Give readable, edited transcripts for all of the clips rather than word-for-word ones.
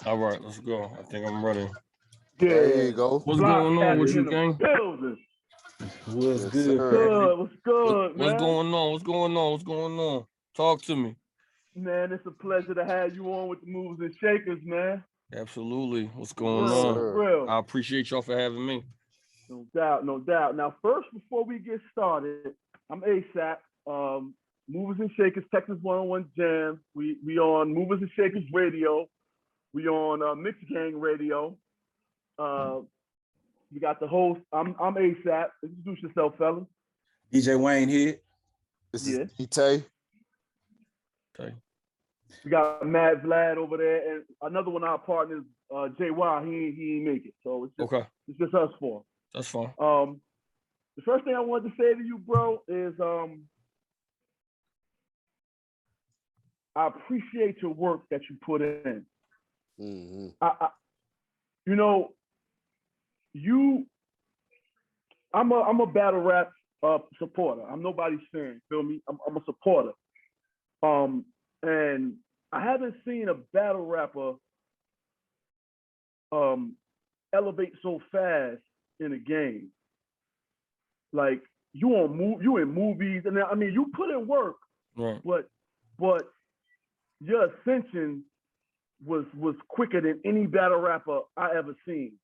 All right, let's go. I think I'm ready. There you Yeah. go. What's Block going on with captain you, in the gang? building. What's Yes, good, sir. family? What's good, What's man? going on? What's going on? What's going on? Talk to me. Man, it's a pleasure to have you on with the movers and shakers, man. Absolutely. What's For going Yes, real, on? for sir. real. I appreciate y'all for having me. No doubt, no doubt. Now, first, before we get started, I'm ASAP. Movers and Shakers, Texas 101 Jam. We on Movers and Shakers Radio. We on Mixed Gang Radio. We got the host. I'm ASAP. Introduce yourself, fellas. DJ Wayne here. This Yeah. is D-Tay. Okay. We got Matt Vlad over there, and another one of our partners, JY. He ain't make it, so it's just us four. That's fine. The first thing I wanted to say to you, bro, is I appreciate your work that you put in. Mm-hmm. You know, I'm a battle rap supporter. I'm nobody's fan. Feel me? I'm a supporter. And I haven't seen a battle rapper elevate so fast in a game. Like you in movies, and I mean you put in work, Right. but your ascension was quicker than any battle rapper I ever seen.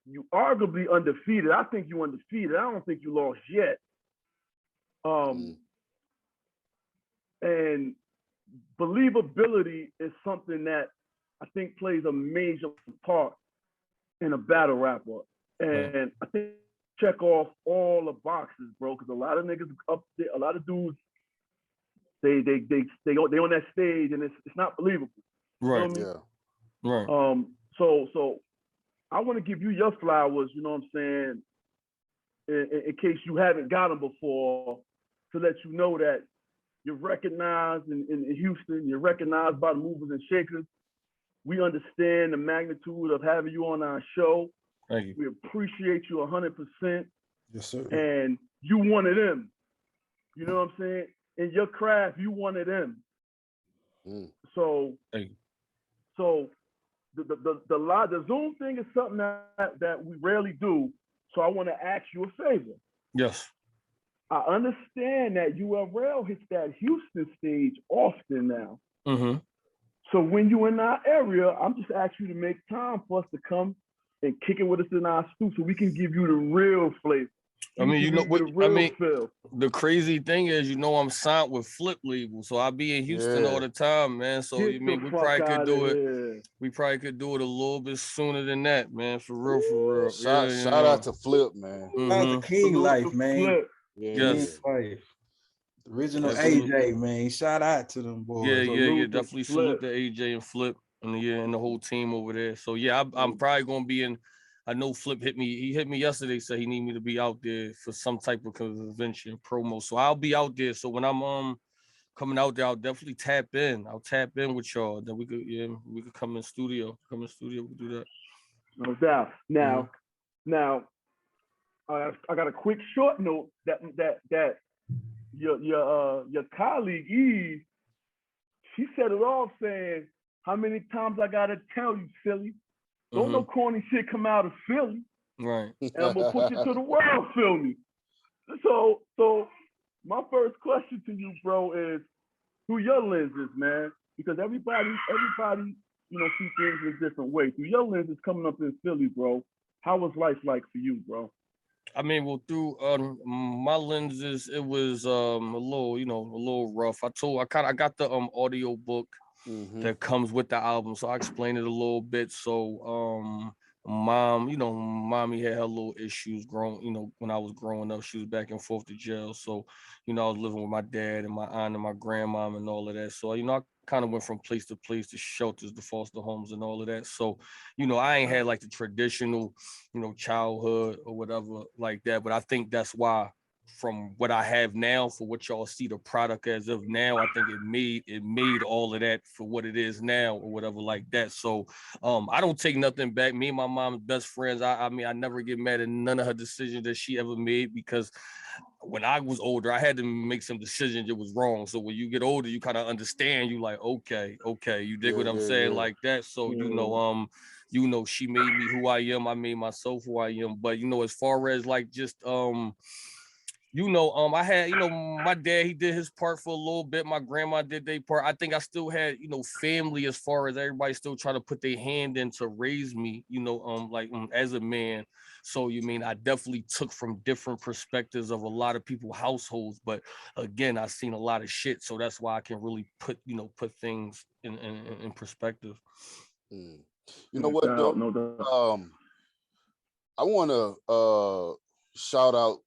You arguably undefeated. I think you undefeated. I don't think you lost yet. And believability is something that I think plays a major part in a battle rapper. And I think check off all the boxes, bro, because a lot of niggas up there, a lot of dudes, they on that stage and it's not believable. Right. You know Yeah. Right. So I want to give you your flowers, you know what I'm saying, in case you haven't got them before, to let you know that you're recognized in Houston, you're recognized by the movers and shakers. We understand the magnitude of having you on our show. Thank you. We appreciate you 100%. Yes, sir. And you one of them. You know what I'm saying? In your craft, you one of them. So, Thank you. so the Zoom thing is something that we rarely do. So I want to ask you a favor. Yes. I understand that URL hits that Houston stage often now. Mm-hmm. So when you're in our area, I'm just asking you to make time for us to come and kick it with us in our studio so we can give you the real flavor. I mean, you know what? I mean, feel. The crazy thing is, you know, I'm signed with Flip Label, so I'll be in Houston all the time, man. So Get you mean the we fuck probably could outta do it. here. We probably could do it a little bit sooner than that, man. For real, for real. Shout out to Flip, man. Shout out to King Life, man. Flip. Yes. King Life. Original Absolutely. AJ, man. Shout out to them boys. Yeah. Salute to Definitely Flip. salute to AJ and Flip and the whole team over there. So yeah, I'm probably gonna be in. I know Flip hit me. He hit me yesterday. Said he need me to be out there for some type of convention promo. So I'll be out there. So when I'm coming out there, I'll definitely tap in. I'll tap in with y'all. Then we could come in studio. We can do that. No doubt. Now, I got a quick short note that your colleague Eve, she set it off saying, "How many times I gotta tell you, silly? Don't no corny shit come out of Philly, right? And I'm gonna push it to the world, feel me." So my first question to you, bro, is through your lenses, man, because everybody, you know, see things in a different way. Through your lenses coming up in Philly, bro, how was life like for you, bro? I mean, well, through my lenses, it was a little rough. I got the audio book that comes with the album, so I explained it a little bit. So mommy had her little issues when I was growing up. She was back and forth to jail, so I was living with my dad and my aunt and my grandmom and all of that. So I kind of went from place to place, to shelters, to foster homes and all of that. So I ain't had like the traditional childhood or whatever like that, but I think that's why, from what I have now for what y'all see the product as of now, I think it made all of that for what it is now or whatever like that. So I don't take nothing back. Me and my mom's best friends. I mean, I never get mad at none of her decisions that she ever made, because when I was older, I had to make some decisions that was wrong. So when you get older, you kind of understand. You like, okay, you dig what I'm saying, like that. So she made me who I am. I made myself who I am. But as far as like just I had, my dad, he did his part for a little bit. My grandma did their part. I think I still had, family as far as everybody still trying to put their hand in to raise me, as a man. So, I definitely took from different perspectives of a lot of people's households. But again, I've seen a lot of shit. So that's why I can really put things in perspective. You know what, though? I want to shout out.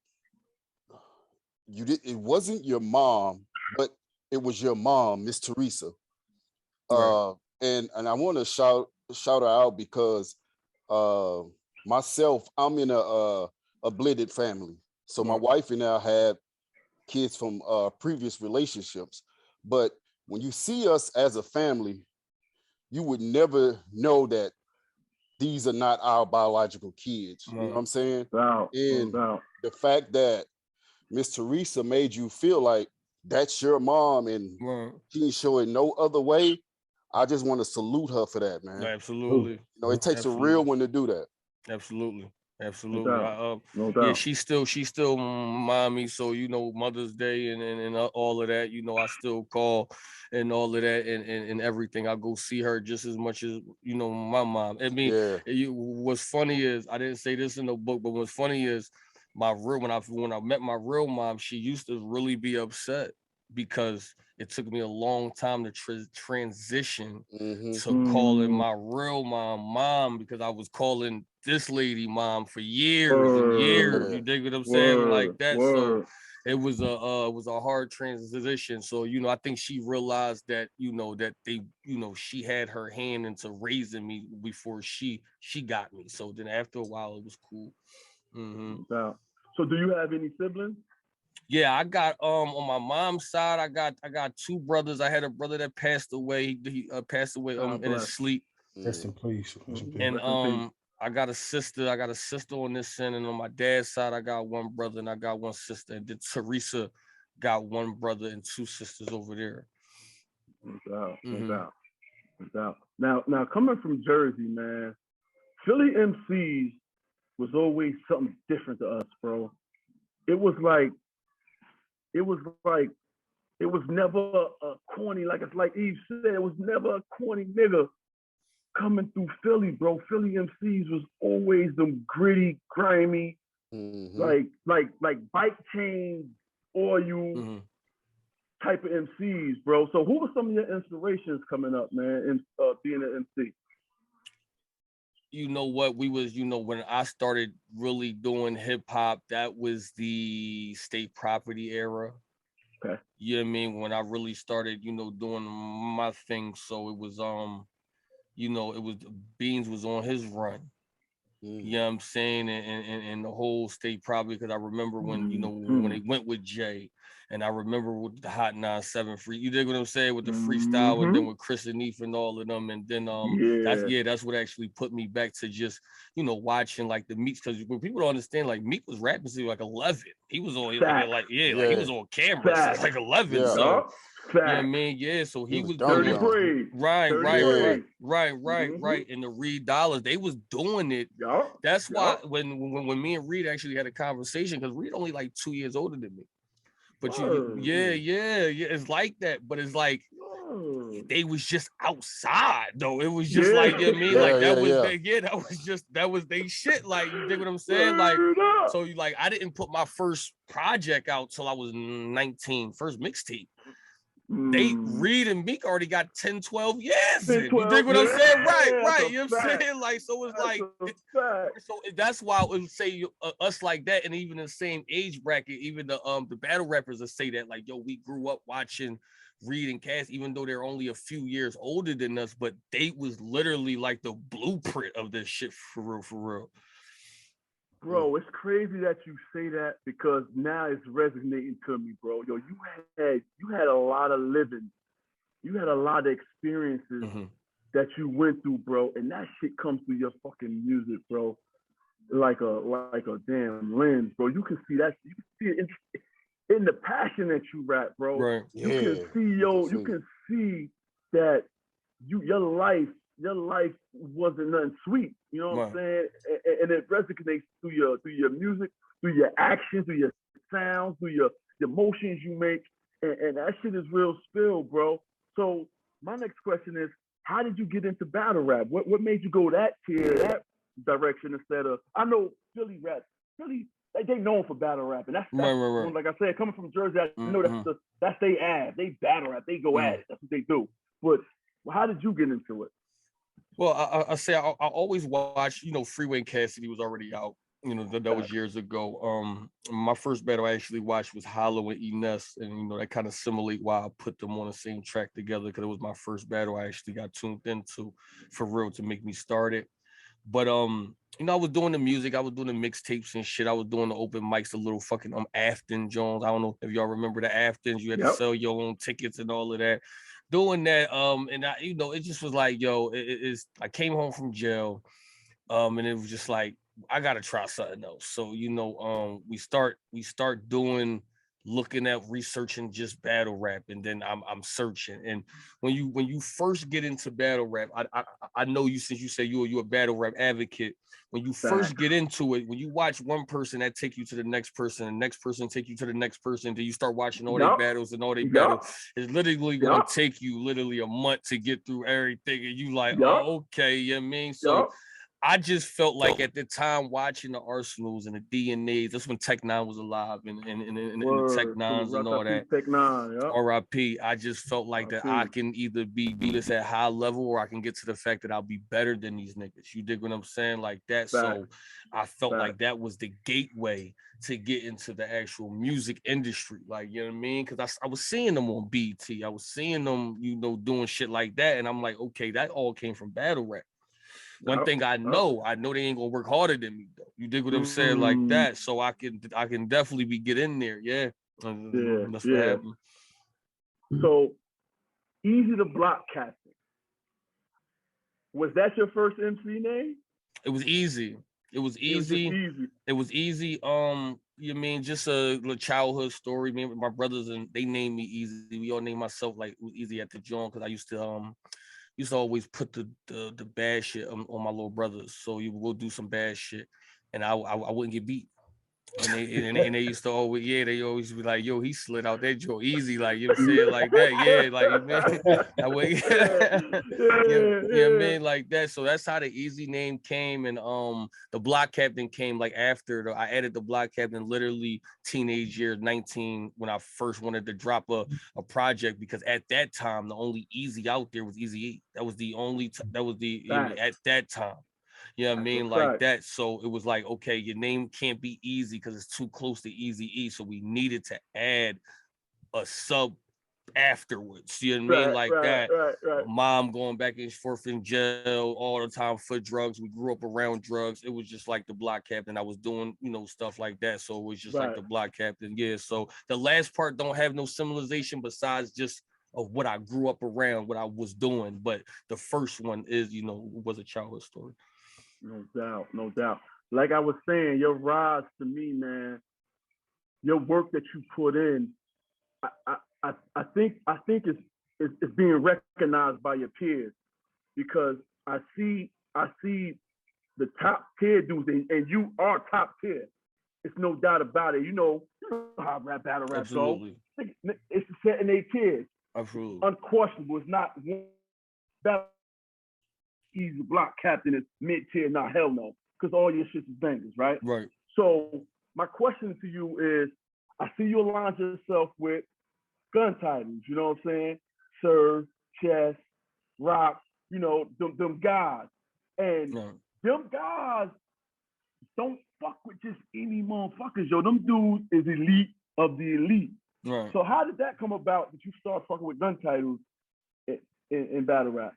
It wasn't your mom, but it was your mom, Miss Teresa. Right. And I want to shout her out because myself, I'm in a blended family. So my wife and I had kids from previous relationships. But when you see us as a family, you would never know that these are not our biological kids. You know what I'm saying? And the fact that Miss Teresa made you feel like that's your mom and she ain't showing no other way. I just want to salute her for that, man. Absolutely. It takes a real one to do that. Absolutely. No doubt. Yeah, she's still mommy. So Mother's Day and all of that. I still call and all of that and everything. I go see her just as much as my mom. I mean, what's funny is I didn't say this in the book, but what's funny is when I met my real mom, she used to really be upset because it took me a long time to transition to calling my real mom because I was calling this lady mom for years and years. You dig what I'm saying? Like that. So it was a hard transition. So I think she realized that that they she had her hand into raising me before she got me. So then after a while it was cool. So do you have any siblings? Yeah, I got on my mom's side, I got two brothers. I had a brother that passed away. He passed away in his sleep. Rest in peace. And I got a sister. On this end, and on my dad's side, I got one brother and I got one sister. And then Teresa got one brother and two sisters over there. No doubt. Now coming from Jersey, man, Philly MCs was always something different to us, bro. It was never a corny, like Eve said, it was never a corny nigga coming through Philly, bro. Philly MCs was always them gritty, grimy, like bike chain oil type of MCs, bro. So who were some of your inspirations coming up, man, in being an MC? You know what, we was, when I started really doing hip hop, that was the State Property era. Okay. You know what I mean? When I really started, doing my thing. So it was, it was Beans was on his run. You know what I'm saying? And the whole State Property, because I remember when, when they went with Jay, and I remember with the Hot 97 free, you dig what I'm saying, with the freestyle, and then with Chris and Neef and all of them, and then that's what actually put me back to just watching like the Meeks, because when people don't understand, like Meek was rapping since he was like 11. He was on he was on camera since like 11. So you know what I mean? Yeah, so he was Dirty Braid. Right. And the Reed Dollars, they was doing it. That's why when me and Reed actually had a conversation, because Reed only like 2 years older than me. But it's like that. But it's like they was just outside though. It was just like, you know what I mean? That was they shit. Like, you dig what I'm saying? Like, so I didn't put my first project out till I was 19, first mixtape. They Reed and Meek already got 10, 12 years. 10, 12, you dig what I'm saying? Right. You know what I'm saying? Like, so it's so that's why I would say us like that, and even in the same age bracket, even the battle rappers that say that, like, yo, we grew up watching Reed and Cass, even though they're only a few years older than us, but they was literally like the blueprint of this shit for real. Bro, it's crazy that you say that, because now it's resonating to me, bro. Yo, you had a lot of living. You had a lot of experiences that you went through, bro, and that shit comes through your fucking music, bro. Like a damn lens, bro. You can see that. You can see it. in the passion that you rap, bro. Right. You can see, you can see that your life wasn't nothing sweet. You know what I'm saying? And it resonates through your music, through your actions, through your sounds, through your motions you make, and that shit is real spill, bro. So my next question is, how did you get into battle rap? What made you go that direction instead of, I know Philly rap, they known for battle rap, and that's right. Like I said, coming from Jersey, I know that's they ass. They battle rap, they go at it. That's what they do. But how did you get into it? Well, I say I always watched, Freeway and Cassidy was already out. That was years ago. My first battle I actually watched was Hollow and Ines, and that kind of simulate why I put them on the same track together, because it was my first battle I actually got tuned into for real to make me start it. But I was doing the music, I was doing the mixtapes and shit. I was doing the open mics, the little fucking Afton Jones. I don't know if y'all remember the Aftons. You had to sell your own tickets and all of that. Doing that, and I, it just was like, yo, I came home from jail, and it was just like, I gotta try something else. So we start looking at researching just battle rap, and then I'm searching. And when you first get into battle rap, I know you, since you say you're a battle rap advocate. When you first get into it, when you watch one person, that take you to the next person, the next person take you to the next person, then you start watching all their battles and all their battles. It's literally gonna take you literally a month to get through everything, and you like, oh, okay, you know what I mean? So I just felt like at the time watching the Arsenals and the DNAs, that's when Tech Nine was alive, and the Tech Nines and all that. Tech Nine, R.I.P. I just felt like that I can either do this at high level, or I can get to the fact that I'll be better than these niggas. You dig what I'm saying? Like that. So I felt like that was the gateway to get into the actual music industry. Like, you know what I mean? Because I was seeing them on BT. I was seeing them, doing shit like that. And I'm like, okay, that all came from battle rap. One thing I know they ain't gonna work harder than me though. You dig what I'm saying? Like that. So I can definitely get in there. Yeah. That's what happened. So EAZY the Block Captain. Was that your first MC name? It was easy. It was easy. It was easy. You mean just a childhood story? Me and my brothers, and they named me Easy. We all named myself like Easy at the joint, because I used to always put the bad shit on my little brothers. So you will do some bad shit, and I wouldn't get beat. And they used to always, they always be like, yo, he slid out that joint easy, like, you know what I'm saying, like that, like, man, that way, you know what I mean, like that. So that's how the EAZY name came, and the Block Captain came like after. I added the Block Captain literally teenage year 19, when I first wanted to drop a project, because at that time the only EAZY out there was Eazy-E. That was the only at that time. You know what I mean? Like that. So it was like, okay, your name can't be Easy because it's too close to Eazy-E. So we needed to add a sub afterwards. You know what I mean? Like that. Right. Mom going back and forth in jail all the time for drugs. We grew up around drugs. It was just like the Block Captain. I was doing, stuff like that. So it was just like the Block Captain. Yeah. So the last part don't have no symbolization besides just of what I grew up around, what I was doing. But the first one is, was a childhood story. No doubt. Like I was saying, your rise to me, man, your work that you put in, I think it's being recognized by your peers, because I see the top tier dudes, and you are top tier. It's no doubt about it. You know how battle rap goes. It's setting their tiers. Absolutely. Unquestionable. It's not one battle. EAZY Block Captain is mid-tier, not hell no, because all your shit is bangers, right? Right. So my question to you is, I see you align yourself with gun titles, you know what I'm saying? Serve, Chess, Rock, them guys. And them guys don't fuck with just any motherfuckers, yo. Them dudes is elite of the elite. Right. So how did that come about that you start fucking with gun titles in battle rap?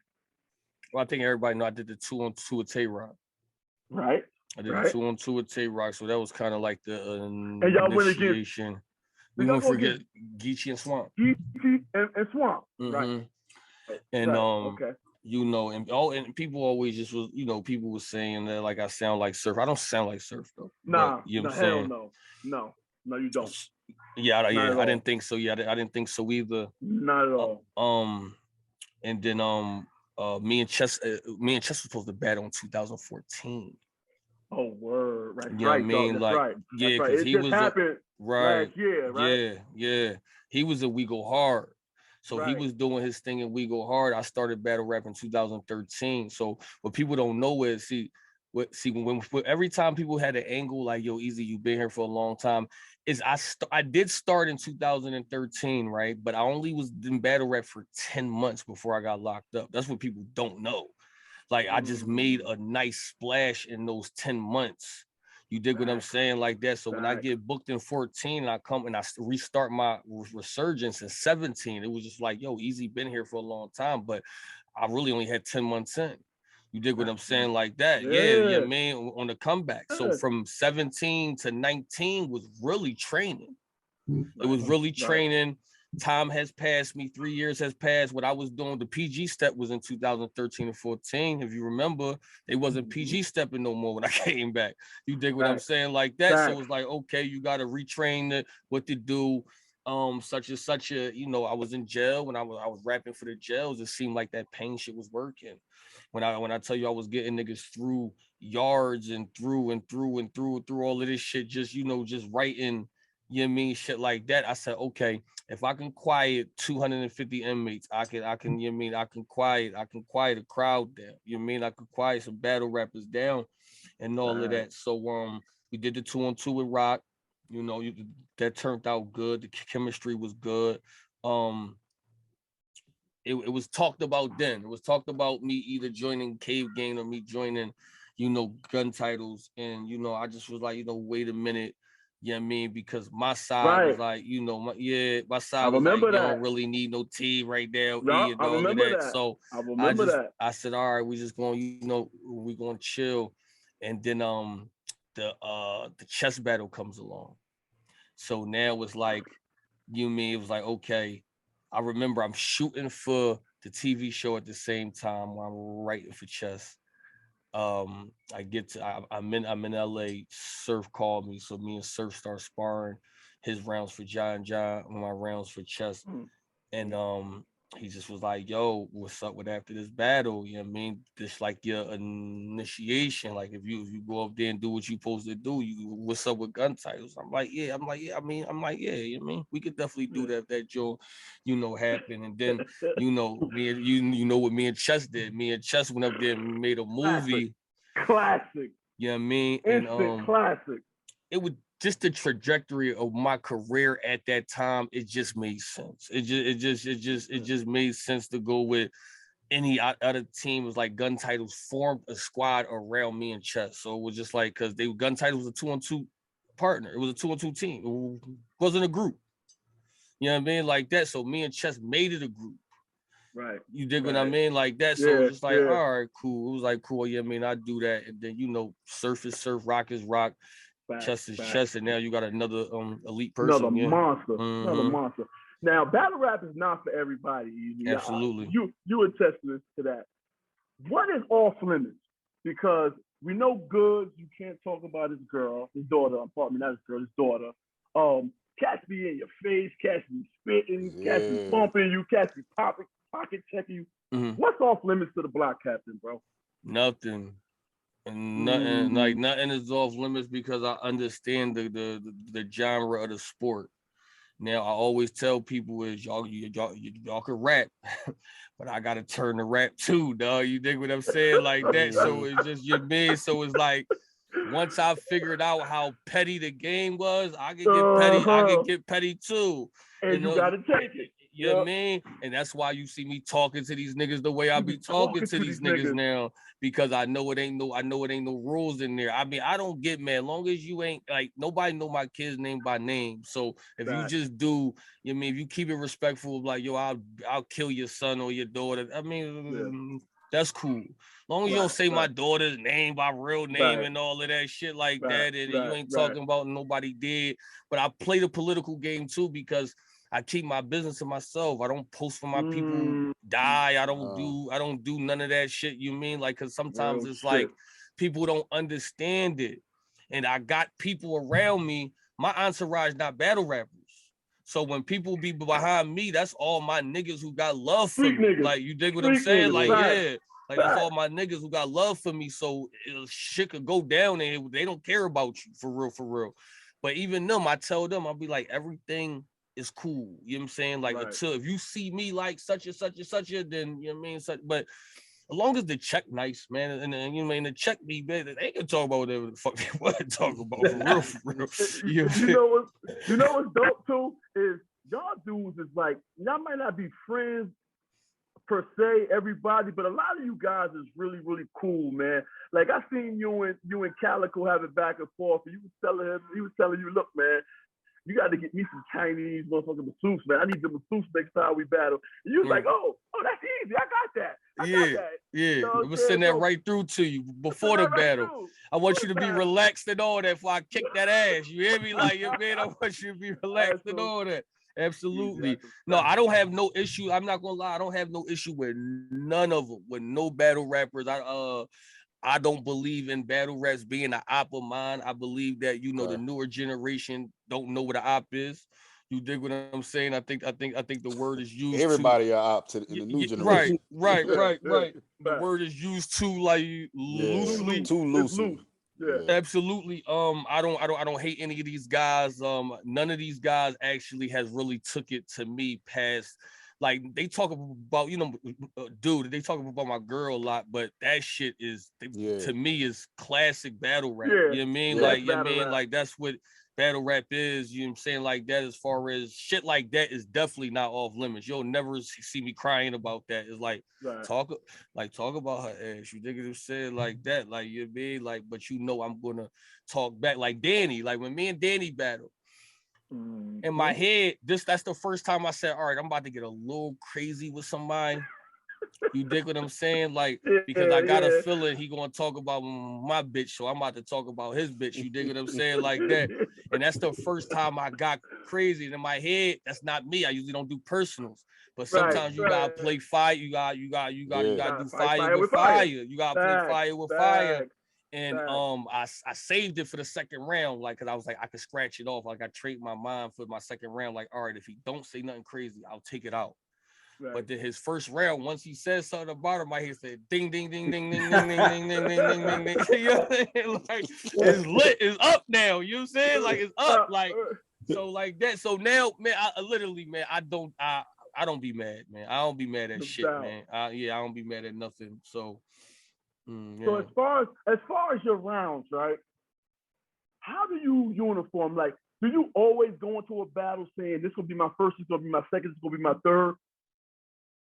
Well, I think everybody know I did the 2-on-2 with Tay-Rock. Right. I did the 2-on-2 with Tay-Rock, so that was kind of like the and y'all initiation. We won't forget Geechee and Swamp. Geechee and Swamp, right? And and people always just was, people were saying that like I sound like Surf. I don't sound like Surf though. Nah, you know what I'm hell saying? No, you don't. Yeah, Not at I all. didn't think so. Yeah, I didn't think so either. Not at all. And then me and Chess was supposed to battle in 2014. Oh, word. That's Yeah, I right, dog. mean, That's like, right. yeah, That's right. because It he just was happened right. last year, right? Yeah. He was a We Go Hard. So he Right. was doing his thing in We Go Hard. I started battle rap in 2013. So what people don't know is when every time people had an angle like, yo, Easy, you've been here for a long time, is I did start in 2013, right? But I only was in battle rap for 10 months before I got locked up. That's what people don't know. Like I just made a nice splash in those 10 months. You dig what I'm saying? Like that. So when I get booked in 14 and I come and I restart my resurgence in 17, it was just like, yo, Easy been here for a long time, but I really only had 10 months in. You dig what I'm saying? Like that. Yeah, man, on the comeback. So from 17 to 19 was really training. It was really training. Time has passed me. 3 years has passed. What I was doing, the PG step was in 2013 and 14. If you remember, they wasn't PG stepping no more when I came back. You dig what I'm saying? Like that. So it's like, okay, you got to retrain it, what to do. Such and such a, I was in jail when I was rapping for the jails. It seemed like that pain shit was working. When I tell you I was getting niggas through yards and through all of this shit, just just writing. You know what I mean? Shit like that. I said, okay, if I can quiet 250 inmates, I can, you know what I mean? I can quiet a crowd down. You know what I mean? I could quiet some battle rappers down and all of that. So we did the 2-on-2 with Rock. That turned out good. The chemistry was good. It was talked about then. It was talked about me either joining Cave Gang or me joining, Gun Titles. And I just was like, wait a minute. You know what I mean? Because my side was like, my side was like, you don't really need no tea right now. Yeah, I remember that. So I remember that. I said, all right, we just going, we going to chill. And then the chess battle comes along. So now it's like, it was like, okay. I remember I'm shooting for the TV show at the same time while I'm writing for chess. I'm in LA. Surf called me, so me and Surf start sparring his rounds for John, my rounds for chess, and he just was like, yo, what's up with after this battle? You know what I mean? This like your initiation. Like if you go up there and do what you supposed to do, what's up with gun titles? I'm like, yeah. You know what I mean? We could definitely do that if that Joe, happen. And then, me and what me and Chess did. Me and Chess went up there and made a movie. Classic. You know what I mean? Instant classic. It would just the trajectory of my career at that time, it just made sense. It just made sense to go with any other team. Was like Gun Titles formed a squad around me and Chess. So it was just like, because Gun Titles was a 2-on-2 partner. It was a 2-on-2 team. It wasn't a group. You know what I mean? Like that. So me and Chess made it a group. Right. You dig what I mean? Like that. So it was just like, all right, cool. It was like, cool. Yeah, I mean, I do that. And then, Surf is Surf, Rock is Rock. Chess is chess, and now you got another elite person. Another monster. Another monster. Now, battle rap is not for everybody. Absolutely. You attest to that. What is off limits? Because we know Goods, you can't talk about his daughter, pardon me, not his girl, his daughter. Cats be in your face, cats be spitting, cats be bumping you, cats be pocket checking you. What's off limits to the block captain, bro? Nothing. And nothing is off limits because I understand the genre of the sport. Now I always tell people is y'all can rap, but I gotta turn to rap too, dog. You dig what I'm saying? Like that. So it's just your man. So it's like once I figured out how petty the game was, I can get petty. I can get petty too. And you gotta take it. You know what I mean? And that's why you see me talking to these niggas the way I be talking to these niggas now, because I know it ain't no rules in there. I mean, I don't get mad. Long as you ain't like, nobody know my kid's name by name. So if you just do, you know, if you keep it respectful, like, yo, I'll kill your son or your daughter. I mean, that's cool. Long as you don't say my daughter's name by real name and all of that shit like that, and you ain't talking about nobody dead. But I play the political game too, because I keep my business to myself. I don't post for my people die. I don't do none of that shit. You mean? Like, cause sometimes it's like people don't understand it. And I got people around me. My entourage not battle rappers. So when people be behind me, that's all my niggas who got love for Street me. niggas. Like, you dig what I'm Street saying? niggas, Like, right. yeah. Like, that's all my niggas who got love for me. So shit could go down and they don't care about you for real, for real. But even them, I tell them, I'll be like, everything is cool. You know what I'm saying? Like, Right. until if you see me like such and such and such, then you know what I mean? But as long as the check nice, man, and you know, the check be better, they can talk about whatever the fuck they want to talk about for real, for real. You know what's dope too is y'all dudes is like, y'all might not be friends per se, everybody, but a lot of you guys is really, really cool, man. Like, I seen you and Calico have it back and forth, and he was telling you, look, man, you got to get me some Chinese motherfucking masseuse, man. I need the masseuse next time we battle. And you was like, oh, that's easy. I got that. I got that. Yeah. You know I'm gonna send that right through to you before the battle. I want you to be relaxed and all that before I kick that ass. You hear me? Like, man, I want you to be relaxed and all that. Absolutely. No, I don't have no issue. I'm not gonna lie. I don't have no issue with none of them, with no battle rappers. I don't believe in battle raps being an op of mine. I believe that, you know, the newer generation don't know what an op is. You dig what I'm saying? I think the word is used. Everybody are op in the new generation. Right. The word is used too like loosely. Too loosely. Yeah. Absolutely. I don't hate any of these guys. None of these guys actually has really took it to me past. Like, they talk about, you know, dude, they talk about my girl a lot, but that shit is to me is classic battle rap. You know what I mean? Like, you know what I mean? Like, that's what battle rap is. You know what I'm saying? Like, that, as far as shit like that, is definitely not off limits. You'll never see me crying about that. It's like, talk about her ass. You dig what I'm saying? Like that. Like, you know what I mean? Like, but you know I'm gonna talk back. Like Danny, like when me and Danny battle. In my head, that's the first time I said, all right, I'm about to get a little crazy with somebody. You dig what I'm saying? Like, because I got a feeling he gonna talk about my bitch, so I'm about to talk about his bitch. You dig what I'm saying? Like that. And that's the first time I got crazy. And in my head, that's not me. I usually don't do personals. But sometimes you gotta play fire. You gotta do fire with fire. You gotta play fire with fire. And I saved it for the second round, like, because I was like, I could scratch it off. Like, I traded my mind for my second round. Like, all right, if he don't say nothing crazy, I'll take it out. But then his first round, once he said something about him, he said ding ding ding ding ding ding ding ding ding ding ding ding. You know what I mean? Like, it's lit, it's up now. You know what I'm saying? Like, it's up, like, so like that. So now, man, I literally, man, I don't be mad, man. I don't be mad at shit, man. I don't be mad at nothing. So. So as far as your rounds, right? How do you uniform? Like, do you always go into a battle saying this will be my first, this will be my second, this will be my third?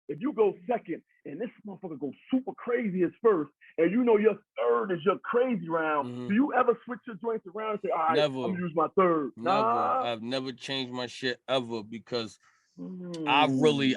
If you go second and this motherfucker goes super crazy as first, and you know your third is your crazy round, do you ever switch your joints around and say, all right, I'm gonna use my third? Never. I've never changed my shit ever, because I really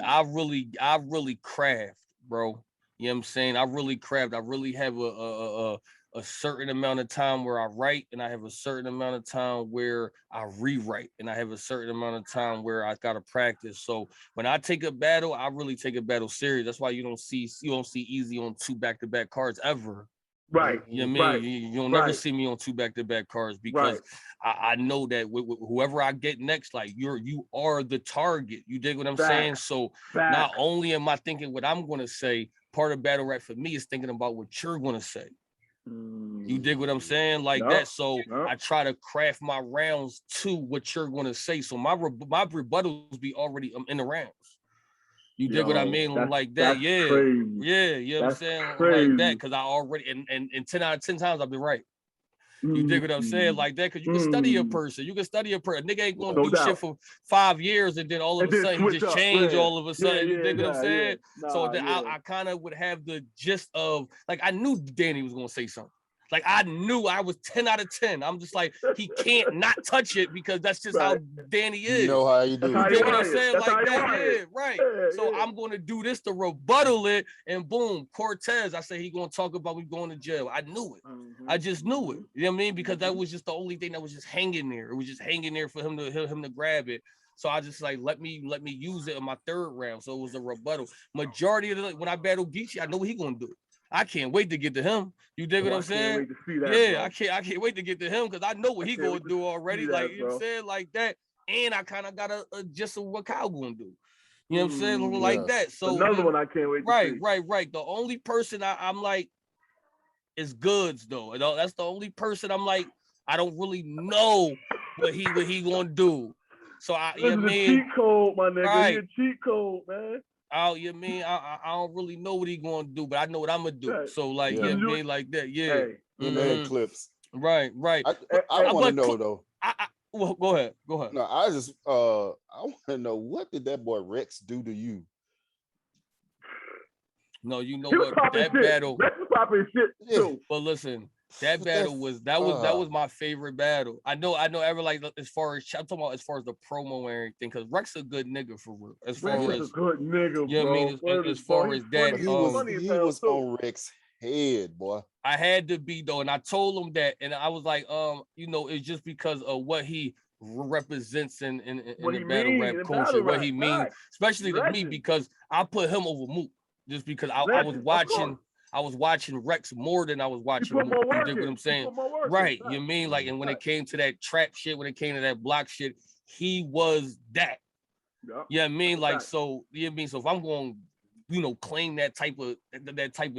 craft, bro. You know what I'm saying? I really craft. I really have a certain amount of time where I write, and I have a certain amount of time where I rewrite, and I have a certain amount of time where I gotta practice. So when I take a battle, I really take a battle serious. That's why you don't see EAZY on 2 back-to-back cards ever. Right. You know what I mean? You'll never see me on 2 back-to-back cards, because I know that with whoever I get next, like, you are the target. You dig what I'm saying? So not only am I thinking what I'm gonna say, part of battle rap for me is thinking about what you're gonna say. You dig what I'm saying? Like that. So I try to craft my rounds to what you're gonna say. So my rebuttals be already in the rounds. You dig what I mean? Like that. Yeah. Crazy. Yeah. You know what I'm saying? Crazy. Like that. Because I already, and 10 out of 10 times I'll be right. You dig what I'm saying? Like that, because you can study a person. You can study a person. Nigga ain't gonna do shit for 5 years and then all of a sudden he just change all of a sudden. You dig what I'm saying? So then I kind of would have the gist of, like, I knew Danny was gonna say something. Like, I knew I was 10 out of 10. I'm just like, he can't not touch it, because that's just how Danny is. You know how you do. You dig what I'm saying? Like that, yeah, right. So I'm going to do this to rebuttal it, and boom, Cortez, I say he going to talk about we going to jail. I knew it. I just knew it. You know what I mean? Because that was just the only thing that was just hanging there. It was just hanging there for him to grab it. So I just like, let me use it in my third round. So it was a rebuttal. Majority of when I battle Geechee, I know what he going to do. I can't wait to get to him. You dig what I'm saying? Wait to see that, I can't wait to get to him, because I know what he gonna do already. Like, you know what I'm saying? Like that. and I kind of got a just what Kyle gonna do. You know what I'm saying? Like that. So another one I can't wait to see. Right. The only person I'm like is Goods though. That's the only person I'm like, I don't really know what he gonna do. So This is a cheat code, my nigga. Right. He a cheat code, man. Oh, you mean I don't really know what he gonna do, but I know what I'm gonna do. Right. So like, yeah, mean like that, yeah. Hey, clips. Right. I want to know though. Well, go ahead. No, I just I want to know, what did that boy Rex do to you? No, you know what, that battle. Rex was popping shit too. But listen, that battle was that was my favorite battle. I know ever like as far as I'm talking about as far as the promo and everything, because Rex a good nigga for real. As far Rex as a good nigga, you know what I mean, as far as that, he was on Rex's head, boy. I had to be though, and I told him that, and I was like, you know, it's just because of what he represents in the battle rap culture, what he means, especially to me, because I put him over Mook, just because I was watching Rex more than I was watching Mook. You dig what I'm saying? Right. You mean like, and when it came to that trap shit, when it came to that block shit, he was that. Yeah, I mean, like, so you know what I mean? So if I'm going, you know, claim that type of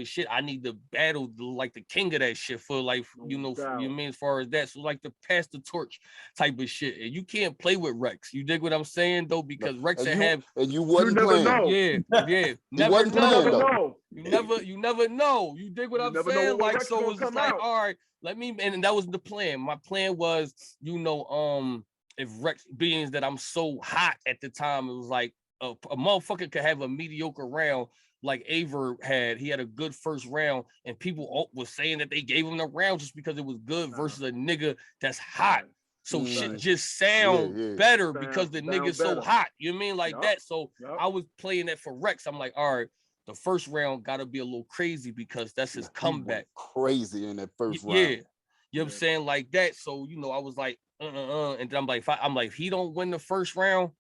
shit, I need to battle like the king of that shit for like, you know, you mean as far as that. So like the pass the torch type of shit. And you can't play with Rex. You dig what I'm saying though? Because Rex and you wasn't playing. Yeah. Never know. You never know. You dig what I'm saying? Like, so it was just like, all right, let me, and that was the plan. My plan was, you know, if Rex, being that I'm so hot at the time, it was like, a motherfucker could have a mediocre round like Aver had. He had a good first round, and people was saying that they gave him the round just because it was good versus a nigga that's hot. So shit just sound better because the nigga's so hot. You know what I mean? Like that. So I was playing that for Rex. I'm like, all right, the first round got to be a little crazy because that's his comeback. Crazy in that first round. Yeah. You know what I'm saying? Like that. So, you know, I was like, and then I'm like, if he don't win the first round,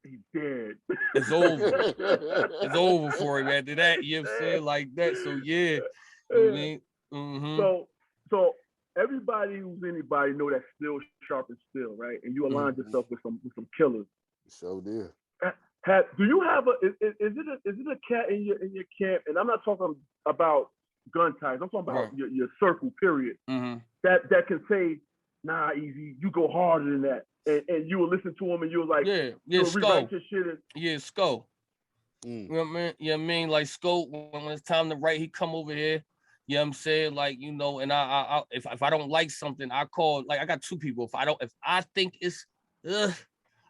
he dead. It's over. It's over for him after that. You know what I'm saying? Like that. So yeah. You mean? So everybody who's anybody know that Still sharp and still, right? And you aligned yourself with some killers. So did. Do you have is it a cat in your camp? And I'm not talking about gun ties. I'm talking about your circle, period. That can say, nah, Easy, you go harder than that. And you will listen to him and you'll like, rewrite your shit. Sko. You know what I mean? You know what I mean? Like Sko, when it's time to write, he come over here. You know what I'm saying? Like, you know, and I if I don't like something, I call, like, I got two people. If I think it's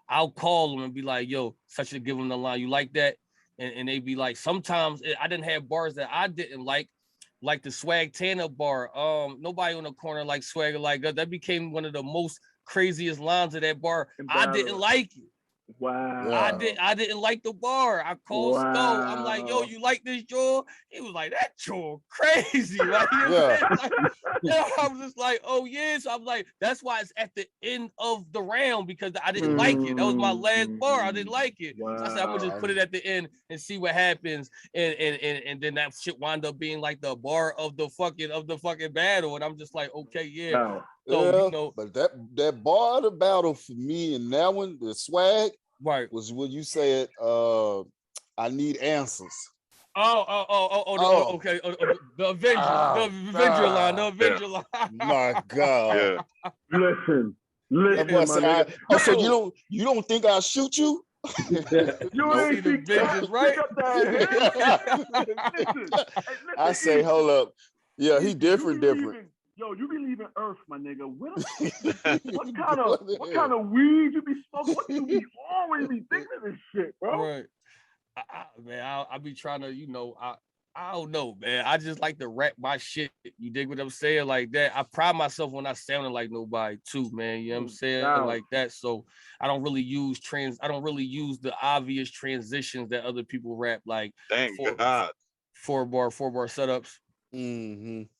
I'll call them and be like, yo, such to give them the line. You like that? And they be like, sometimes I didn't have bars that I didn't like the Swag Tanner bar. Nobody on the corner like Swagger like us. That became one of the most craziest lines of that bar. I didn't like it. Wow. I didn't like the bar. I called Sko. I'm like, yo, you like this jaw? He was like, that jaw crazy. Like, you know what I'm saying? Like, I was just like, oh yeah. So I'm like, that's why it's at the end of the round, because I didn't like it. That was my last bar. I didn't like it. Wow. So I said, I'm gonna just put it at the end and see what happens. And then that shit wound up being like the bar of the fucking battle. And I'm just like, okay, yeah. Wow. So you know, but that bar of the battle for me and that one, the Swag, was when you said, I need answers. Okay. The Avenger line. My God. Listen, my nigga. So you don't think I'll shoot you? You ain't the Avengers, right? I say, hold up. Yeah, he different. Yo, you be leaving Earth, my nigga. What kind of weed you be smoking? What you be always be thinking of this shit, bro? Right. I be trying to, you know, I don't know, man. I just like to rap my shit. You dig what I'm saying? Like that. I pride myself when I sounded like nobody too, man. You know what I'm saying? Like that. So I don't really use the obvious transitions that other people rap, like four bar setups.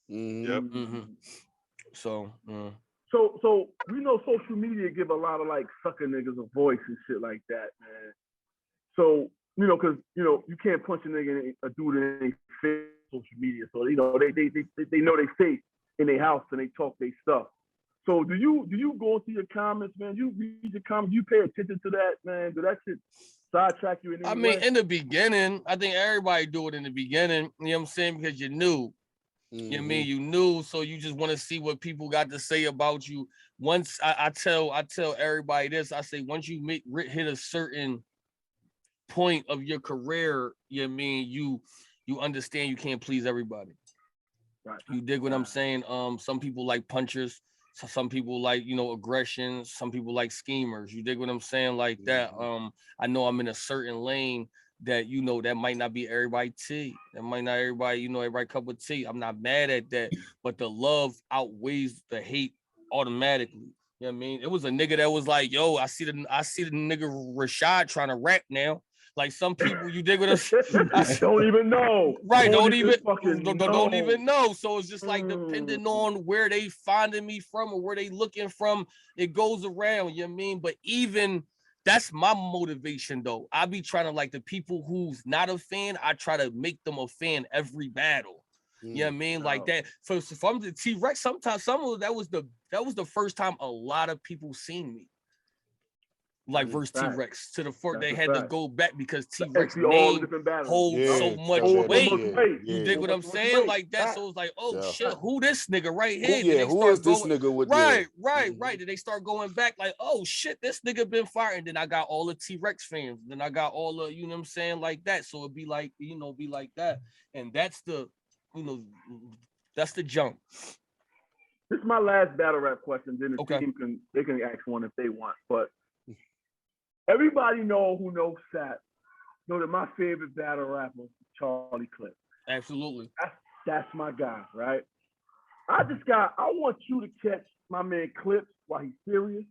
Yep. So we know social media give a lot of like sucker niggas a voice and shit like that, man. So, you know, because you know, you can't punch a nigga, a dude in their face social media. So, you know, they know they stay in their house and they talk their stuff. So do you go into your comments, man? You read your comments, you pay attention to that, man. Do that shit sidetrack you in any way? in the beginning, I think everybody do it in the beginning. You know what I'm saying? Because you knew. You know what I mean? You knew, so you just want to see what people got to say about you. Once I tell everybody this, I say once you hit a certain point of your career, you know what I mean, you understand you can't please everybody. Right. You dig what I'm saying? Some people like punchers, some people like, you know, aggression, some people like schemers. You dig what I'm saying? Like that. I know I'm in a certain lane that, you know, that might not be everybody tea. That might not everybody, you know, everybody cup of tea. I'm not mad at that, but the love outweighs the hate automatically. You know what I mean? It was a nigga that was like, yo, I see the nigga Rashad trying to rap now. Like some people, you dig what I'm saying? Don't even know. Right, don't even know. So it's just like depending on where they finding me from or where they looking from, it goes around, you know what I mean? But even that's my motivation though. I be trying to, like, the people who's not a fan, I try to make them a fan every battle. You know what I mean? Like that. So if I'm the T-Rex, sometimes that was the first time a lot of people seen me. Like versus T-Rex to the fort, they had to go back because T-Rex name holds so much weight. You dig what I'm saying? Like that. So it's like, oh shit, who this nigga right here? Who is this nigga with right. Then they start going back like, oh shit, this nigga been fired. And then I got all the T-Rex fans. Then I got all the, you know what I'm saying, like that. So it'd be like, you know, be like that. And that's the, you know, that's the jump. This is my last battle rap question. Then the team can ask one if they want, but. Everybody who knows Sat know that my favorite battle rapper is Charlie Clips. Absolutely. That's my guy, right? I want you to catch my man Clips while he's serious.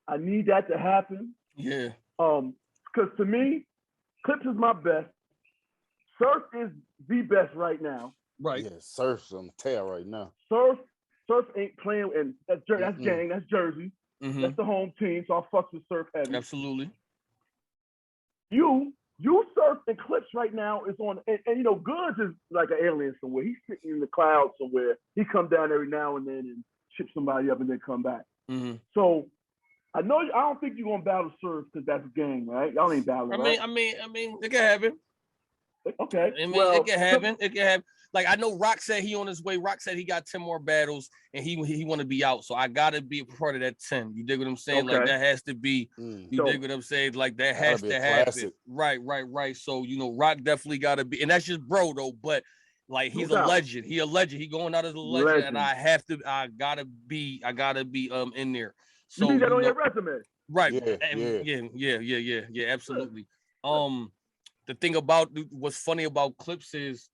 I need that to happen. Yeah. Because to me, Clips is my best. Surf is the best right now. Right. Yeah, Surf's on the tail right now. Surf ain't playing, and that's gang, that's Jersey. That's the home team, so I fucks with Surf heavy. Absolutely. You Surf and Clips right now is on, and you know, Goods is like an alien somewhere. He's sitting in the clouds somewhere. He come down every now and then and chip somebody up and then come back. So I don't think you're gonna battle Surf because that's gang, right? Y'all ain't battling. I mean, it can happen. Okay. I mean, it can happen. It can happen. Like I know Rock said he on his way. Rock said he got 10 more battles and he want to be out. So I gotta be a part of that 10. You dig what I'm saying? Like that has to be. You dig what I'm saying? Like that has to happen. Right. So you know, Rock definitely gotta be, and that's just bro though. But like he's a legend. He a legend. He going out as a legend, and I gotta be in there. So you need that on your resume. Right. Yeah. Absolutely. The thing about what's funny about Clips is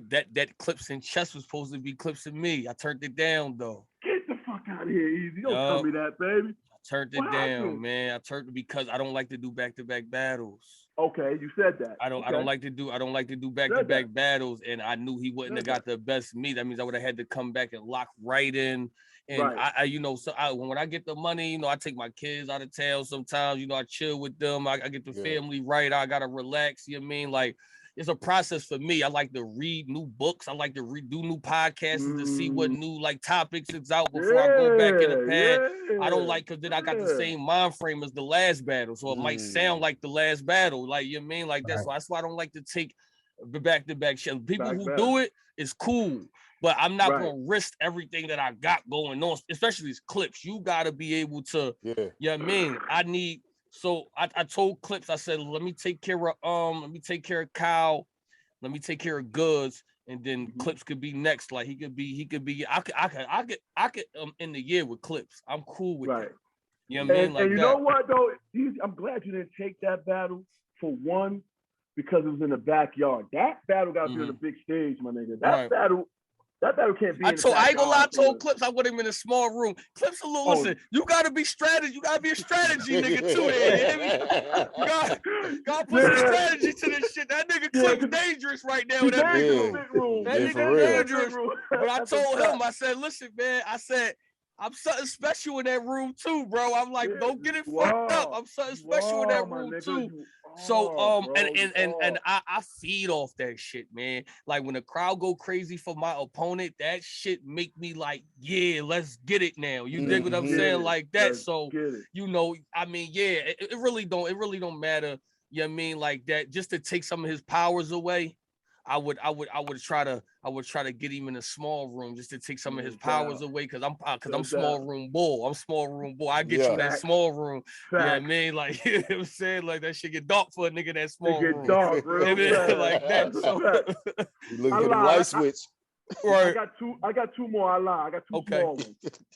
that Clips and Chess was supposed to be Clips and me. I turned it down though. Get the fuck out of here, Easy. Don't tell me that, baby. I turned it down, man. I turned it because I don't like to do back-to-back battles. Okay, you said that. I don't like to do back-to-back battles, and I knew he wouldn't have got the best of me. That means I would have had to come back and lock right in. And I you know, so when I get the money, you know, I take my kids out of town sometimes, you know, I chill with them. I get the family right. I gotta relax. You know what I mean? Like it's a process for me. I like to read new books. I like to do new podcasts to see what new like topics is out before I go back in the pad. I don't like because then I got the same mind frame as the last battle, so it might sound like the last battle. Like you know what I mean? Like that's why I don't like to take the back-to-back shit. People who do it is cool. But I'm not gonna risk everything that I got going on, especially these Clips. You gotta be able to, you know what I mean? I told Clips, I said, let me take care of Kyle, let me take care of Goods, and then Clips could be next. Like he could be. I could end the year with Clips. I'm cool with that. You know what I mean? Like and you know what though? I'm glad you didn't take that battle for one, because it was in the backyard. That battle got to be on the big stage, my nigga. That battle can't be. I ain't gonna lie. I told Clips I want him in a small room. Clips a little. Listen, you gotta be strategy. You gotta be a strategy nigga too. You gotta put some strategy to this shit. That nigga Clips dangerous right now in that big room. That nigga dangerous. But I told him, I said, listen, man. I I'm something special in that room too, bro. I'm like, don't get it fucked up. I'm something special in that room too. So and I feed off that shit, man. Like when the crowd go crazy for my opponent, that shit make me like, yeah, let's get it now. You dig what I'm saying? Like that. So you know, I mean, yeah, it really don't matter. You know what I mean? Like that, just to take some of his powers away. I would try to get him in a small room just to take some of his powers away because I'm small room bull. I'm small room bull. I get you in that small room. You know what I mean? Like you know what I'm saying, like that shit get dark for a nigga that small room. Dark, real like that. So you looking for the light switch. Right. I got two more. I lie. I got two small ones.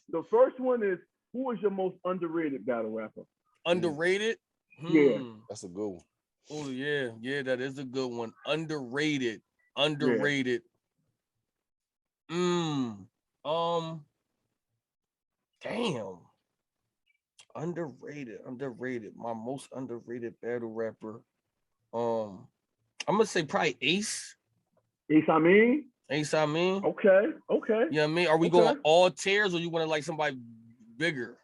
The first one is, who is your most underrated battle rapper? Underrated? Yeah. That's a good one. Oh yeah, that is a good one. Underrated. Damn. Underrated. My most underrated battle rapper. I'm gonna say probably Ace. Ace Amin. Okay. Okay. You know what I mean? Are we going all tiers or you want to like somebody bigger?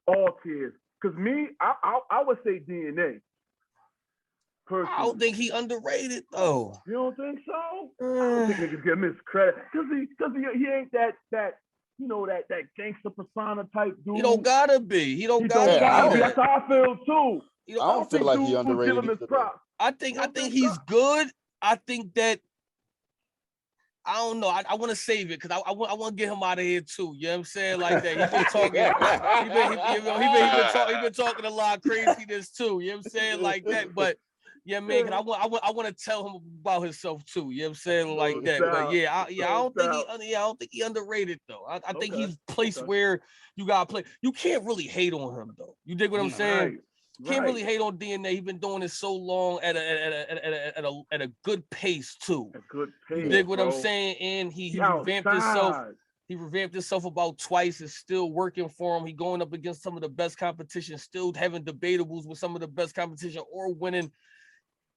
All tiers. Because me, I would say DNA. Personally. I don't think he underrated though. You don't think so? I don't think niggas give him his credit because he ain't that you know that gangster persona type dude. He don't gotta be. He don't gotta be. That's how I feel too. I don't feel like he underrated. Give him his props. I think he's good. I think that I don't know. I want to save it because I want to get him out of here too. You know what I'm saying? Like that. He's been talking. He been talking a lot of craziness too. You know what I'm saying? Like that. But yeah, man. I want to tell him about himself too. You know what I'm saying? Like that. But I don't think he underrated though. I think he's placed where you gotta play. You can't really hate on him though. You dig what I'm saying? Can't really hate on DNA. He's been doing it so long at a good pace too. A good pace. You dig what I'm saying? And he revamped himself. He revamped himself about twice. It's still working for him. He going up against some of the best competition, still having debatables with some of the best competition or winning.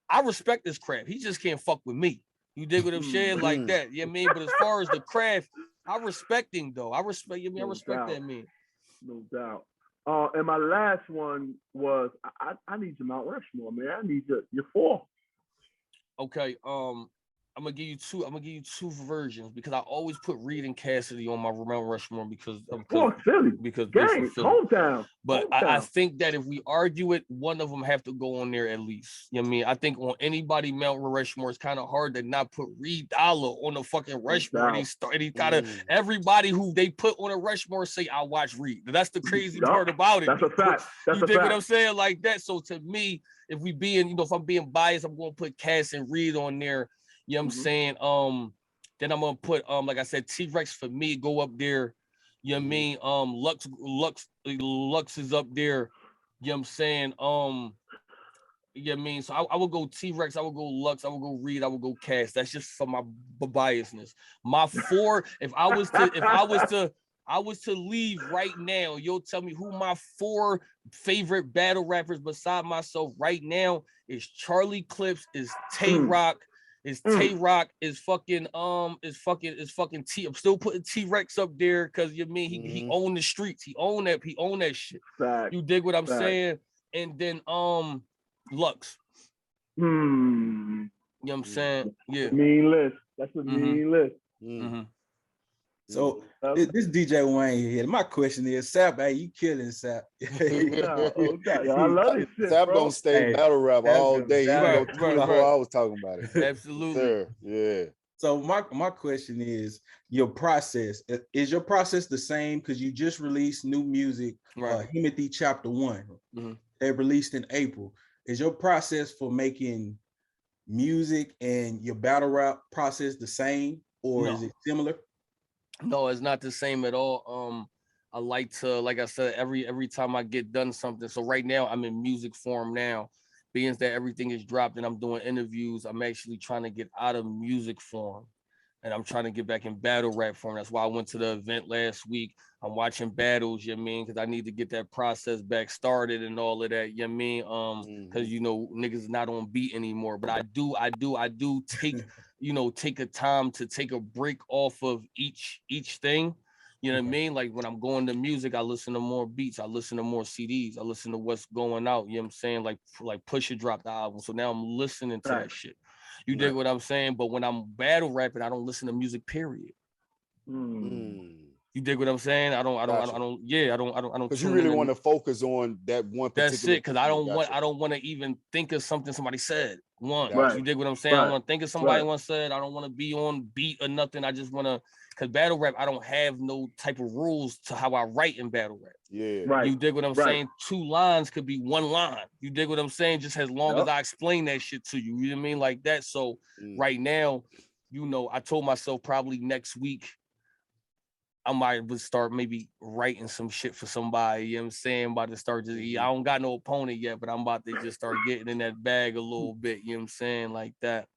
I respect this craft. He just can't fuck with me. You dig what I'm saying? Like that. You know what I mean? But as far as the craft, I respect him though. I respect that man. No doubt. And my last one was I need your Mount Rushmore, man. I need your four. Okay. I'm gonna give you two versions because I always put Reed and Cassidy on my Mount Rushmore because Philly. Because Gang, hometown. But I think that if we argue it, one of them have to go on there at least. You know what I mean? I think on anybody Mount Rushmore, it's kind of hard to not put Reed Dollar on the fucking Rushmore. And he gotta everybody who they put on a Rushmore say I watch Reed. That's the crazy part about it. That's a fact. You dig what I'm saying? Like that. So to me, if we being, if I'm being biased, I'm gonna put Cass and Reed on there. You know what I'm saying? Then I'm gonna put like I said, T-Rex for me go up there. You know what I mean? Lux is up there. You know what I'm saying? You know what I mean? So I would go T-Rex, I would go Lux, I would go Reed, I would go Cass. That's just for my biasness. My four, if I was to leave right now, you'll tell me who my four favorite battle rappers beside myself right now is Charlie Clips, is Tay Rock. Is Tay Rock is fucking T. I'm still putting T-Rex up there because you mean he owned the streets. He owned that shit. Fact. You dig what I'm saying? And then Lux. You know what I'm saying? Yeah. Mean list. That's a mean list. So this DJ Wayne here. My question is, Sap, hey, you killing Sap? I love this shit, Sap gonna stay battle rap all day. He gonna 24 hours talking about it. Absolutely. Sir. Yeah. So my question is, your process. Is your process the same? Because you just released new music, EAZY Chapter 1. They released in April. Is your process for making music and your battle rap process the same, or is it similar? No, it's not the same at all. I like to, like I said, every time I get done something. So right now I'm in music form now. Being that everything is dropped and I'm doing interviews, I'm actually trying to get out of music form and I'm trying to get back in battle rap form. That's why I went to the event last week. I'm watching battles, you know what I mean? Because I need to get that process back started and all of that, you know what I mean? Because niggas not on beat anymore. But I do take take a time to take a break off of each thing. You know what I mean? Like when I'm going to music, I listen to more beats, I listen to more CDs, I listen to what's going out. You know what I'm saying? Like Pusha dropped the album. So now I'm listening to that shit. You dig what I'm saying? But when I'm battle rapping, I don't listen to music, period. You dig what I'm saying? I don't. Because you really want to focus on that one particular. That's it. Because I don't want to even think of something somebody said. You dig what I'm saying? I want to think of somebody once said. I don't want to be on beat or nothing. I just want to. Because battle rap, I don't have no type of rules to how I write in battle rap. Yeah. You dig what I'm saying? 2 lines could be 1 line. You dig what I'm saying? Just as long as I explain that shit to you. You know what I mean? Like that. So right now, you know, I told myself probably next week I might would start maybe writing some shit for somebody. You know what I'm saying? I'm about to start just, I don't got no opponent yet, but I'm about to just start getting in that bag a little bit. You know what I'm saying? Like that.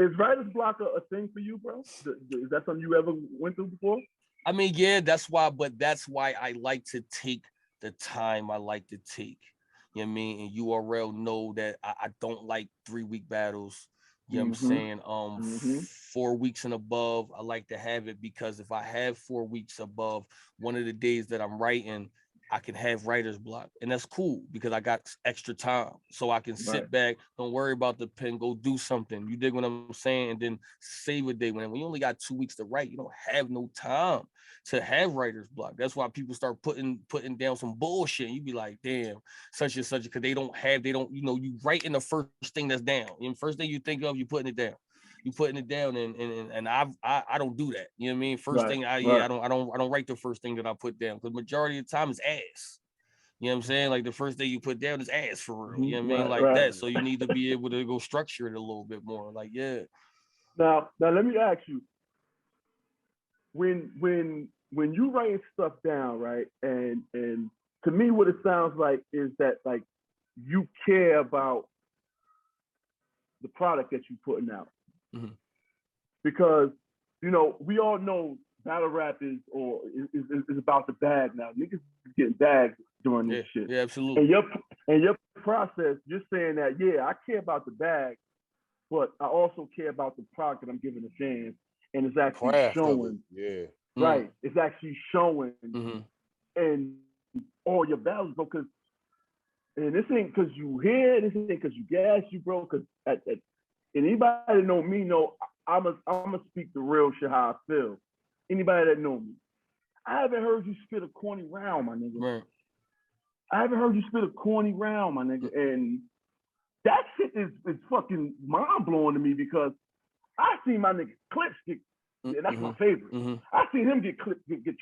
Is writer's block a thing for you, bro? Is that something you ever went through before? I mean, yeah, that's why I like to take the time I like to take. You know what I mean? And URL know that I don't like 3-week battles. You know what I'm saying? 4 weeks and above, I like to have it because if I have 4 weeks above, one of the days that I'm writing, I can have writer's block. And that's cool because I got extra time. So I can sit back, don't worry about the pen, go do something. You dig what I'm saying? And then save a day. When you only got 2 weeks to write, you don't have no time to have writer's block. That's why people start putting down some bullshit. You be like, damn, such and such, because they don't, you know, you write in the first thing that's down. And first thing you think of, you putting it down. You putting it down, and I don't do that. You know what I mean? First thing I don't write the first thing that I put down because majority of the time is ass. You know what I'm saying? Like the first thing you put down is ass for real. You know what I mean? Like that. So you need to be able to go structure it a little bit more. Like Now let me ask you. When you writing stuff down, right? And to me, what it sounds like is that like you care about the product that you're putting out. Because, you know, we all know battle rap is about the bag now. Niggas getting bags doing this shit. Yeah, absolutely. And your process, you're saying that, yeah, I care about the bag, but I also care about the product that I'm giving the fans. And it's actually showing. Right. It's actually showing in all your battles, bro. Because, and this ain't because you hear, this ain't because you gas you, bro. Because and anybody that know me know I'm gonna speak the real shit how I feel. Anybody that know me, I haven't heard you spit a corny round, my nigga. Right. I haven't heard you spit a corny round, my nigga, and that shit is fucking mind blowing to me because I seen my nigga Clips get, and that's my favorite. I seen him get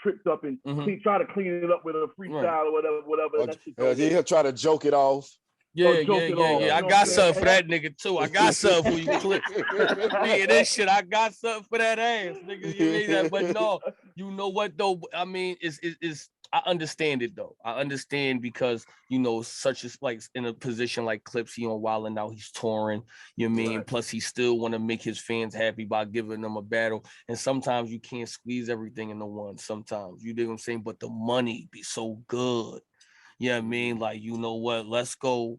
tripped up and he try to clean it up with a freestyle or whatever. He'll try to joke it off. Yeah. I got something for that nigga too. I got something for you, Clip. Hey, this shit, I got something for that ass, nigga. You mean that? But no, you know what though? I mean, it's I understand it though. I understand because you know, such as like in a position like Clips, he on Wild and Now, he's touring. You know what I mean? Plus, he still want to make his fans happy by giving them a battle. And sometimes you can't squeeze everything into one. Sometimes you dig what I'm saying, but the money be so good. You know what I mean? Like, you know what? Let's go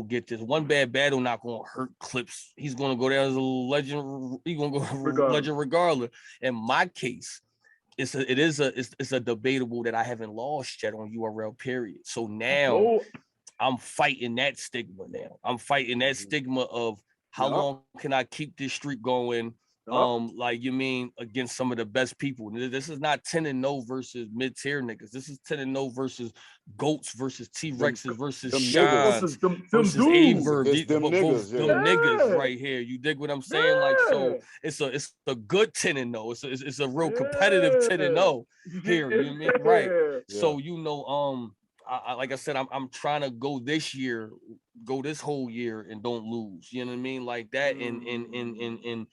get this. One bad battle not gonna hurt Clips. He's gonna go down as a legend. He's gonna go legend regardless. In my case, it's a debatable that I haven't lost yet on URL period. So now I'm fighting that stigma now. I'm fighting that stigma of how long can I keep this streak going? Like you mean against some of the best people. This is not 10-0 versus mid-tier niggas. This is 10-0 versus GOATs versus T-Rexes versus Shines versus Aver. Them niggas right here. You dig what I'm saying? Like, so it's a good 10-0. It's a real competitive 10-0 here. You know what I mean? Right. So you know, I like I said, I'm trying to go this whole year and don't lose. You know what I mean? Like that. And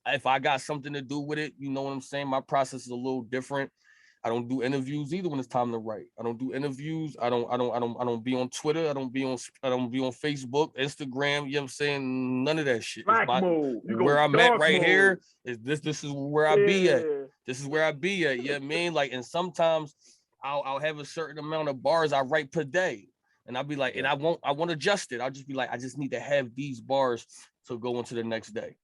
if I got something to do with it, you know what I'm saying? My process is a little different. I don't do interviews either when it's time to write. I don't do interviews. I don't be on Twitter. I don't be on Facebook, Instagram. You know what I'm saying? None of that shit. Where I'm at right here is this is where I be at. This is where I be at. You know what I mean? Like, and sometimes I'll have a certain amount of bars I write per day. And I'll be like, and I won't adjust it. I'll just be like, I just need to have these bars to go into the next day.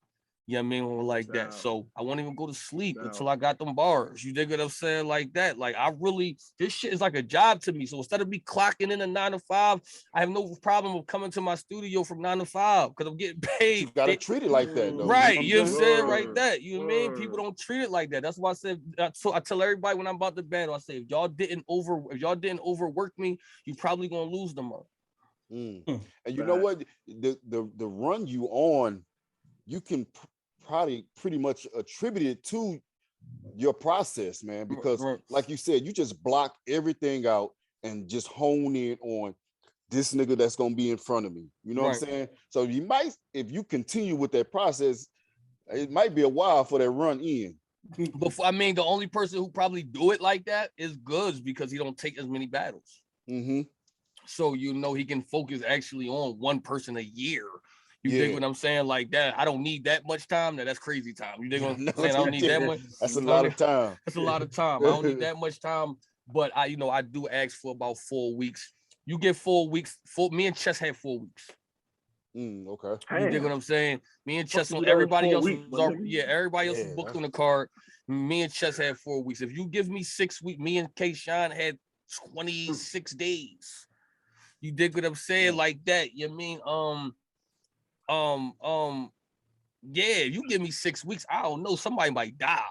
You know what I mean? Like that. So I won't even go to sleep until I got them bars. You dig what I'm saying? Like that. Like I really, this shit is like a job to me. So instead of me clocking in a 9 to 5, I have no problem with coming to my studio from 9 to 5 because I'm getting paid. You gotta treat it like that, though. Right. You know what I'm saying? Like that. You know what I mean? People don't treat it like that. That's why I said, so I tell everybody when I'm about to battle, I say, if y'all didn't overwork me, you probably gonna lose tomorrow. And you know what? The run you on, you can probably pretty much attribute it to your process, man, because like you said, you just block everything out and just hone in on this nigga that's gonna be in front of me. You know what I'm saying? So you might, if you continue with that process, it might be a while for that run in. But I mean, the only person who probably do it like that is Goods because he don't take as many battles. So you know he can focus actually on one person a year. You dig what I'm saying? Like that, I don't need that much time. That's crazy time. You dig what I'm saying? I don't need that much. That's a lot of time. That's a lot of time. I don't need that much time. But I do ask for about 4 weeks. You get 4 weeks. Me and Chess had 4 weeks. Okay. You dig what I'm saying? Me and Chess on everybody else was everybody else was booked on the card. Me and Chess had 4 weeks. If you give me 6 weeks, me and K-Shine had 26 days. You dig what I'm saying? Like that. You mean yeah, you give me 6 weeks, I don't know, somebody might die.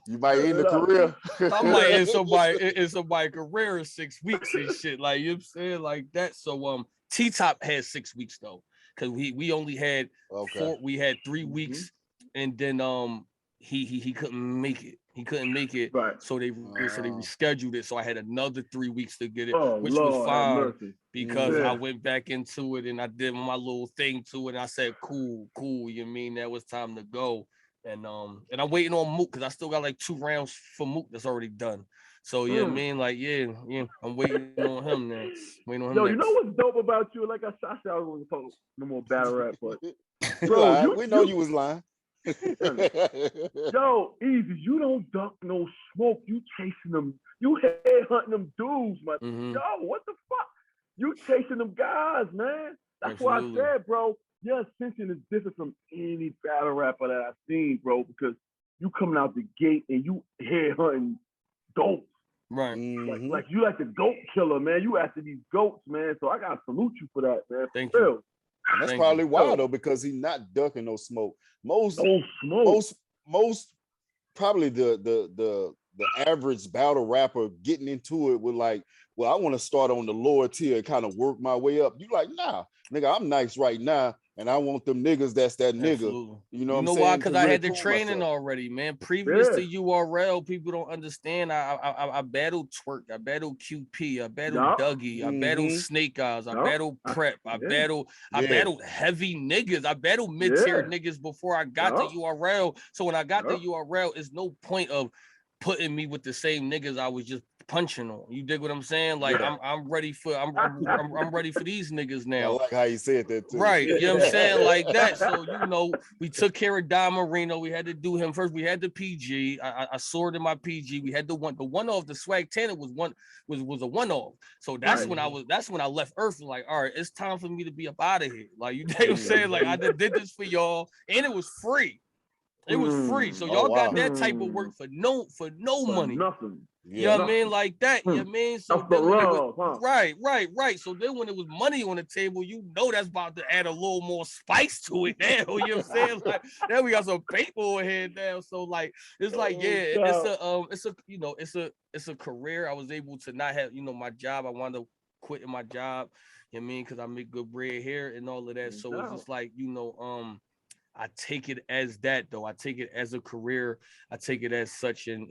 You might end the career. I might end somebody's career in 6 weeks and shit. Like, you know what I'm saying? Like that. So T-Top had 6 weeks though. Cause we only had 3 weeks, and then he couldn't make it. He couldn't make it, so they rescheduled it. So I had another 3 weeks to get it, which was fine because I went back into it and I did my little thing to it. And I said, cool. You mean that was time to go? And I'm waiting on Mook because I still got like 2 rounds for Mook that's already done. So I mean, like I'm waiting on him now. Waiting on him. Yo, next. You know what's dope about you? Like I said, I was gonna talk no more battle rap, but bro, we know you was lying. Yo, Easy, you don't duck no smoke. You chasing them. You headhunting them dudes, man. Yo, what the fuck? You chasing them guys, man. That's why I said, bro, your ascension is different from any battle rapper that I've seen, bro, because you coming out the gate and you headhunting goats. Right. Like you like the goat killer, man. You after these goats, man. So I gotta salute you for that, man. Thank you. And that's probably why though, because he's not ducking no smoke. Most probably the average battle rapper getting into it with like, well, I want to start on the lower tier and kind of work my way up. You like, nah, nigga, I'm nice right now, and I want them niggas that's that nigga. Absolutely. You know what I'm saying? Why? Because I had the training already, man. Previous to URL, people don't understand. I battled Twerk, I battled QP, I battled Dougie, I battled Snake Eyes, I battled Prep, I battled heavy niggas, I battled mid-tier niggas before I got to URL. So when I got to URL, it's no point of putting me with the same niggas I was just punching on. You dig what I'm saying? Like I'm ready for I'm ready for these niggas now. I like how you said that too. Right. You know what I'm saying? Like that. So we took care of Don Marino. We had to do him first. We had the PG. I sorted my PG. We had the one off. The Swag Tanner was a one-off. So that's when I left Earth and like, all right, it's time for me to be up out of here. Like, you know what I'm saying? Like I did this for y'all and it was free. It was free. So y'all got that type of work for no money. Nothing. You know what I mean? Like that. You know what I mean? So then right. So then when it was money on the table, that's about to add a little more spice to it now. You know what I'm saying? Like now we got some paper on here now. So like it's like, it's a career. I was able to not have, my job. I wound up quitting my job. You know what I mean? Because I make good bread here and all of that. So it's just like, I take it as that though. I take it as a career. I take it as such, and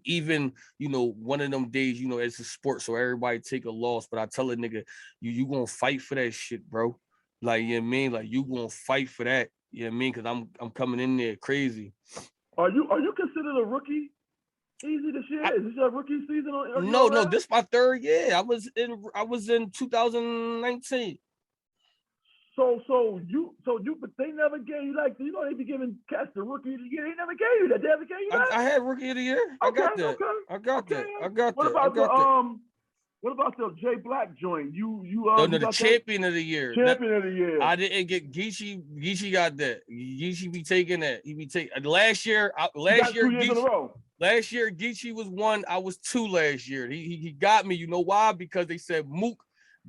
even one of them days, it's a sport, so everybody take a loss. But I tell a nigga, you gonna fight for that shit, bro. Like, you know what I mean? Like you gonna fight for that. You know what I mean? Because I'm coming in there crazy. Are you considered a rookie? Easy this year. Is this your rookie season? No, this is my 3rd year. I was in 2019. But they never gave you they be giving cats the rookie of the year. They never gave you that. They ever gave you that? I had rookie of the year. I got that. What about What about the J Black joint? You no, the champion of the year. Champion of the year. I didn't get Geechee. Geechee got that. Geechee be taking that. He be taking last year. Last year, 2 years in a row. Last year, Geechee was 1. I was 2 last year. He got me. You know why? Because they said Mook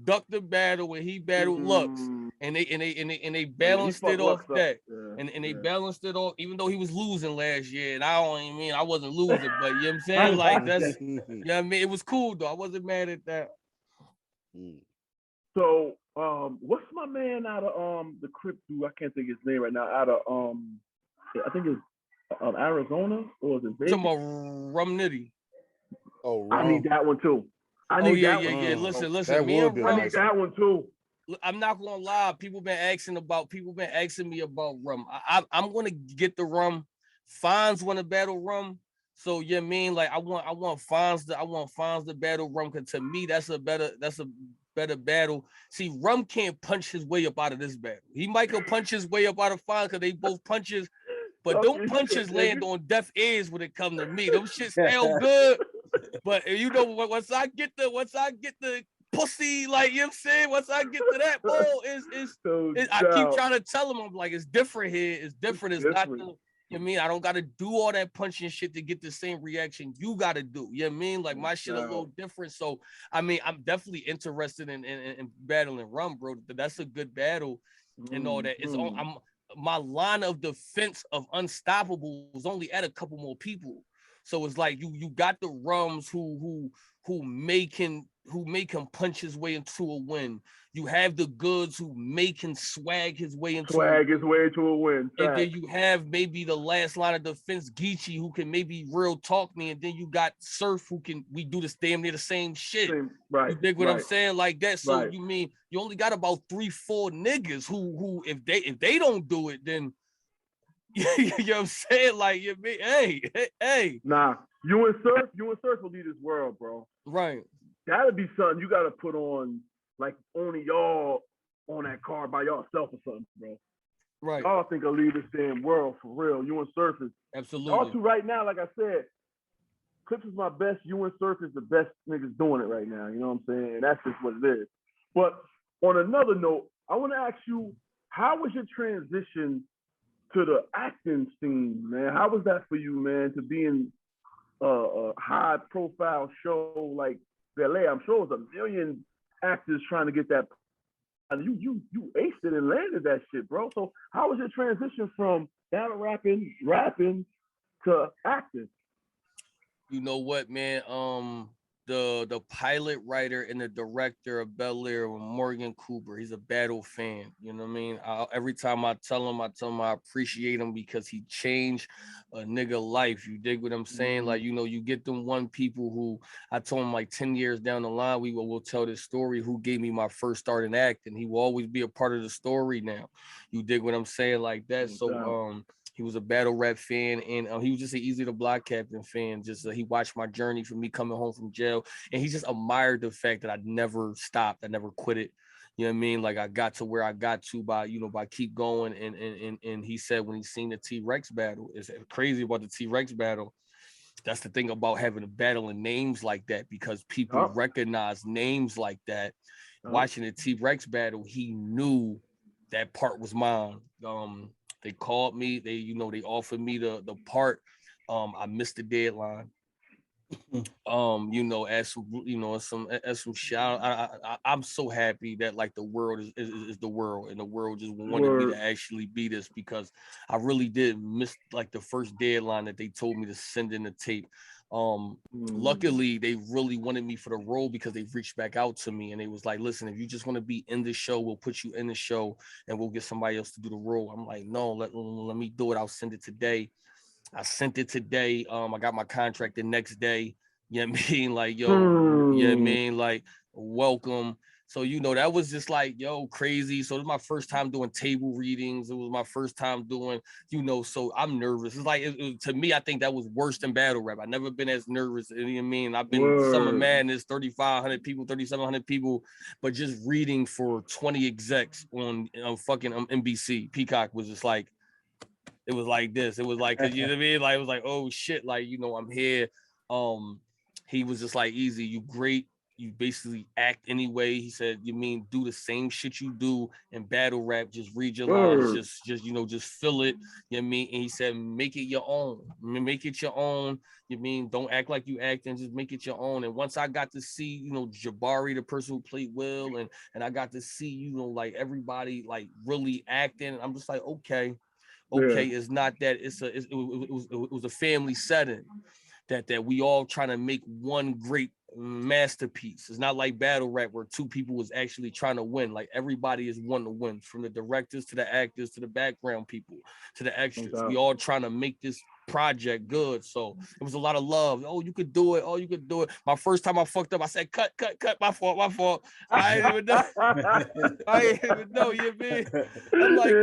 ducked the battle and he battled Lux, and they balanced it off that, and they balanced it off. Even though he was losing last year, and I don't even mean I wasn't losing, but you know what I'm saying, like that's you know what I mean. It was cool though. I wasn't mad at that. So what's my man out of the Crip dude? I can't think of his name right now. Out of I think it's Arizona, or is it Vegas? Talking about Rum Nitty. Oh, I need that one too. I need that one. Yeah. Listen. Me and Rum, I need that one too. I'm not gonna lie. People been asking me about Rum. I'm gonna get the Rum. Fonz want to battle Rum. So you know what I mean, like I want Fonz to battle Rum, because to me that's a better battle. See, Rum can't punch his way up out of this battle. He might go punch his way up out of Fonz because they both punches, but don't punches land on deaf ears when it comes to me. Them shit sound good, but you know, once I get the pussy, like, you know what I'm saying, once I get to that, I keep trying to tell him, I'm like, it's different here. It's different. It's not the, you know what I mean? I don't got to do all that punching shit to get the same reaction you got to do. You know what I mean? Like, my shit a little different. So, I mean, I'm definitely interested in battling Rum, bro. That's a good battle and all that. It's on. My line of defense of Unstoppable was only at a couple more people. So it's like you got the Rums who make him punch his way into a win. You have the Goods who make him swag his way into a win. And then you have maybe the last line of defense, Geechee, who can maybe real talk me, and then you got Surf we do this damn near the same shit. Right. You dig what I'm saying? Like that. So you mean you only got about 3-4 niggas who if they don't do it, then you know what I'm saying? Like, you mean, hey. Nah, you and Surf will lead this world, bro. Right. That'll be something you gotta put on, like only y'all on that card by yourself or something, bro. Right. Y'all think will lead this damn world for real. You and Surf is absolutely. Y'all two right now, like I said, Clips is my best. You and Surf is the best niggas doing it right now. You know what I'm saying? And that's just what it is. But on another note, I want to ask you, how was your transition to the acting scene, man? How was that for you, man, to be in a high-profile show like Ballet? I'm sure it was a million actors trying to get that. And you aced it and landed that shit, bro. So how was your transition from battle rapping to acting? You know what, man? The pilot writer and the director of Bel Air, Morgan Cooper, he's a battle fan. You know what I mean? Every time I tell him I appreciate him because he changed a nigga life. You dig what I'm saying? Like, you know, you get them one people who I told him like 10 years down the line, we'll tell this story, who gave me my first start in acting. He will always be a part of the story now. You dig what I'm saying? Like that. So, he was a battle rap fan, and he was just an EAZY the Block Captain fan. Just he watched my journey from me coming home from jail, and he just admired the fact that I never stopped, I never quit it. You know what I mean? Like I got to where I got to by keep going. And he said when he seen the T-Rex battle, it's crazy about the T-Rex battle. That's the thing about having a battle in names like that, because people recognize names like that. Watching the T-Rex battle, he knew that part was mine. They called me. They offered me the part. I missed the deadline. As some shout. I'm so happy that like the world is the world, and the world just wanted me to actually be this, because I really did miss like the first deadline that they told me to send in the tape. Luckily they really wanted me for the role, because they reached back out to me and they was like, listen, if you just want to be in the show, we'll put you in the show and we'll get somebody else to do the role. I'm like, no, let me do it. I'll send it today. I sent it today. I got my contract the next day. You know what I mean? Like, yo, you know what I mean? Like, welcome. So, that was just like, yo, crazy. So it was my first time doing table readings. It was my first time doing, so I'm nervous. It's like, to me, I think that was worse than battle rap. I've never been as nervous. You know what I mean? I've been Summer Madness, 3,500 people, 3,700 people, but just reading for 20 execs on fucking NBC. Peacock was just like, it was like this. It was like, you know what I mean? Like, it was like, oh shit, like, I'm here. He was just like, EAZY, you great. you basically act anyway. He said, you mean do the same shit you do in battle rap, just read your lines, just you know, just feel it. You know what I mean? And he said, make it your own. Make it your own. You mean don't act like you act, and just make it your own. And once I got to see, you know, Jabari, the person who played Will, and I got to see, you know, like everybody like really acting, I'm just like, okay, it's not that it was a family setting. That we all trying to make one great masterpiece. It's not like battle rap where two people was actually trying to win. Like everybody is one to win, from the directors to the actors to the background people to the extras. We all trying to make this project good. So it was a lot of love. Oh, you could do it. Oh, you could do it. My first time I fucked up, I said, cut. My fault. I didn't even know. I didn't even know, you mean? I'm like,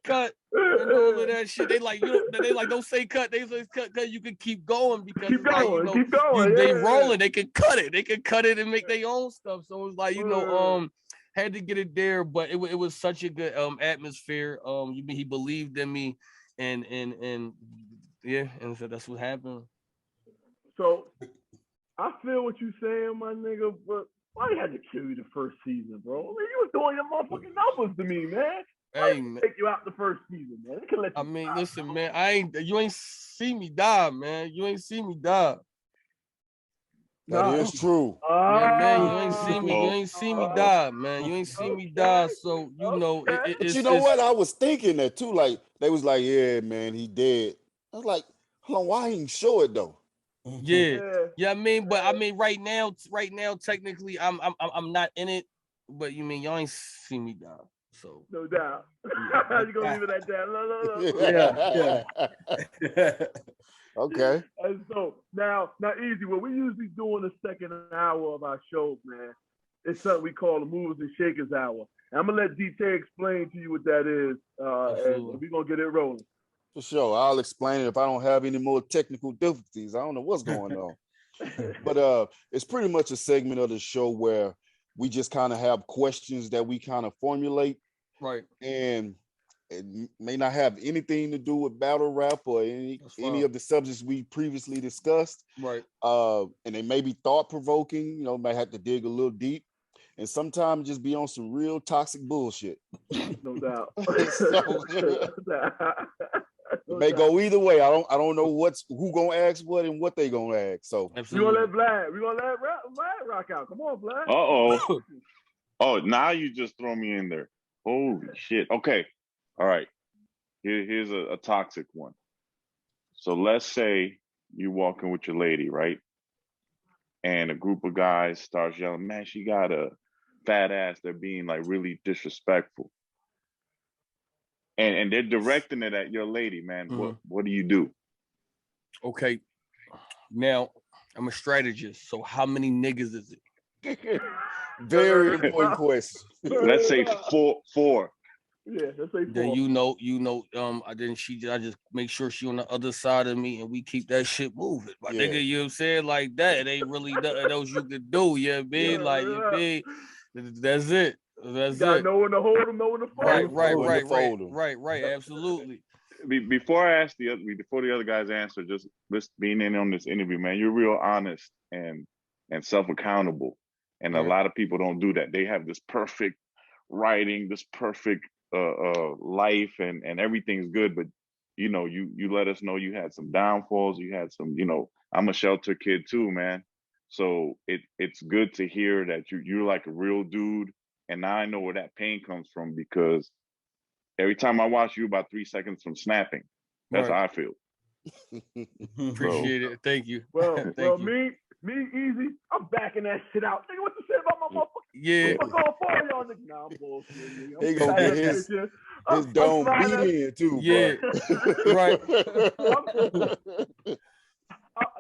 cut. And all of that shit. They like, don't say cut. They say cut. You can keep going because keep going, like, you know, they rolling. They can cut it. They can cut it and make their own stuff. So it's like, you know, had to get it there, but it was such a good atmosphere. He believed in me, and yeah, and so that's what happened. So I feel what you're saying, my nigga, but why you had to kill you the first season, bro? I mean, you was doing your motherfucking numbers to me, man. Hey, man. Take you out the first season, man. I mean, listen, man. You ain't see me die, man. You ain't see me die. That is true. Yeah, man, you ain't see me. You ain't see me die, man. You ain't see me die. So you know, but you know what? I was thinking that too. Like they was like, "Yeah, man, he dead." I was like, "Hold on, why he didn't show it though?" Yeah. I mean, but I mean, right now, technically, I'm not in it. But you mean y'all ain't see me die? So no doubt. You gonna leave it at that? No. Yeah. Okay. And so now Easy. What we usually do in the second hour of our shows, man, it's something we call the Movers and Shakers hour. And I'm gonna let DT explain to you what that is, and we're gonna get it rolling. For sure, I'll explain it if I don't have any more technical difficulties. I don't know what's going on, but it's pretty much a segment of the show where we just kind of have questions that we kind of formulate, right? And it may not have anything to do with battle rap or any of the subjects we previously discussed, right? And they may be thought provoking. You know, may have to dig a little deep, and sometimes just be on some real toxic bullshit. No doubt. It may go either way. I don't know who gonna ask what and what they gonna ask. So we gonna let Vlad rock out. Come on, Vlad. Oh, now you just throw me in there. Holy shit. Okay. All right. Here's a toxic one. So let's say you walking with your lady, right? And a group of guys starts yelling, "Man, she got a fat ass." They're being like really disrespectful. And they're directing it at your lady, man. What do you do? Okay. Now, I'm a strategist. So how many niggas is it? Very important question. Let's say four. Yeah, let's say 4. Then you know, I just make sure she on the other side of me and we keep that shit moving. My nigga, you know what I'm saying? Like that. It ain't really nothing else you could do, you know what I mean? Like you mean that's it. That's it. Know when to hold them, know when to fold them. Right. Absolutely. Before I ask before the other guys answer, just being in on this interview, man, you're real honest and self-accountable. And a lot of people don't do that. They have this perfect writing, this perfect life, and everything's good. But you know, you let us know you had some downfalls. You had some, you know, I'm a shelter kid too, man. So it's good to hear that you're like a real dude. And now I know where that pain comes from, because every time I watch you, about 3 seconds from snapping. That's how I feel. Appreciate it. Thank you. Well, me, Easy, I'm backing that shit out. Nigga, what you say about my motherfucker? Yeah. I'm going for y'all, nigga. Nah, I'm bullshit. He gonna get his dome beat in too, yeah. Right.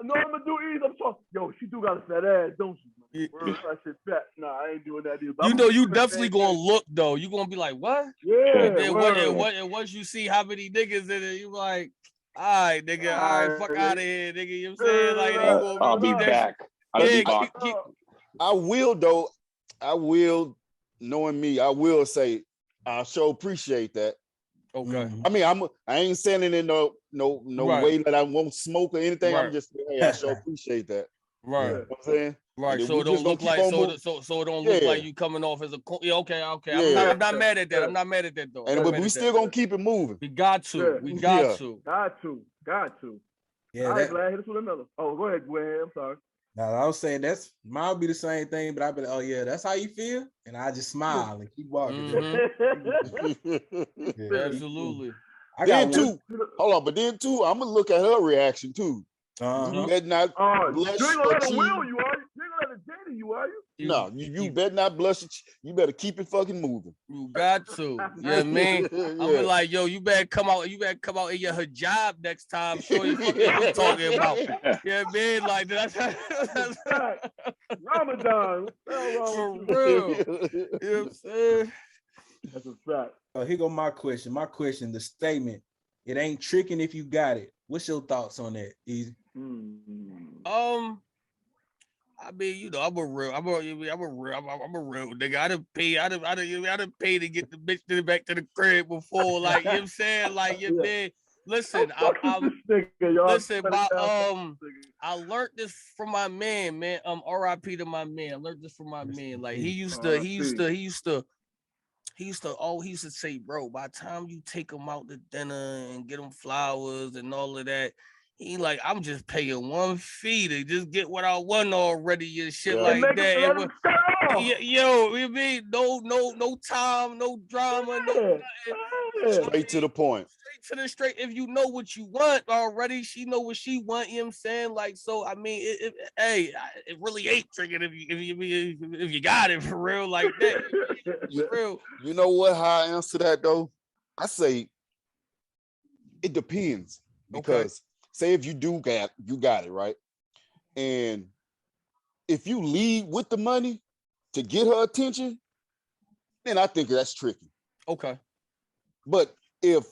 No, I'm gonna do Easy. I'm talking. Yo, she do got a fat ass, don't she? Yeah. I said fat. Nah, I ain't doing that either. You know, you definitely gonna look though. You gonna be like, what? Yeah. And once you see how many niggas in it, you like, all right, nigga, all right, fuck out of here, nigga. You know what I'm saying? Like, I'll be back. I will though. I will, knowing me, I will say I sure appreciate that. Okay. I mean, I ain't saying it in no way that I won't smoke or anything. I'm just saying, hey, I sure appreciate that. Right. You know what I'm saying? Right, then so we it don't just gonna look keep like on so moving. so it don't Yeah, look like you coming off as a yeah, okay. yeah. I'm not mad at that. I'm not mad at that though. I'm And not but mad we at still that. gonna keep it moving. We got to. We got Yeah. to. Got to. Yeah, All right, glad hit us with another. Oh, go ahead, I'm sorry. now I was saying mine be the same thing, but I be like, oh yeah, that's how you feel, and I just smile and keep walking. Yeah, absolutely. I then got too, hold on, but then too, I'm gonna look at her reaction too. You better not blush you ain't gonna or let her cheat. will you, are you? You ain't gonna let her date you, are you? No, you better not blush. You better keep it fucking moving. You got to. You know what I mean? I'm be like, yo, you better come out in your hijab next time. Show you what you talking about. You know what I mean? Like that's Ramadan. For real. You know what I'm saying? That's a fact. Here go my question. My question, the statement, it ain't tricking if you got it. What's your thoughts on that, Easy? I mean, you know, I'm a real nigga. I done pay to get the bitch back to the crib before, like, you know what I'm saying? Like, you man, listen, listen, I learned this from my man, R.I.P. to my man. I learned this from my man. Like, he used to say, bro, by the time you take him out to dinner and get him flowers and all of that, he like, I'm just paying one fee to just get what I want already and shit like that. Yo, you mean no time, no drama, no nothing. Straight to the point. Straight. If you know what you want already, she know what she want. You know what I'm saying? Like, so I mean, it really ain't tricking if you got it for real like that. For real. You know what? How I answer that though? I say it depends, because say if you got it right, and if you lead with the money to get her attention, then I think that's tricky. Okay. But if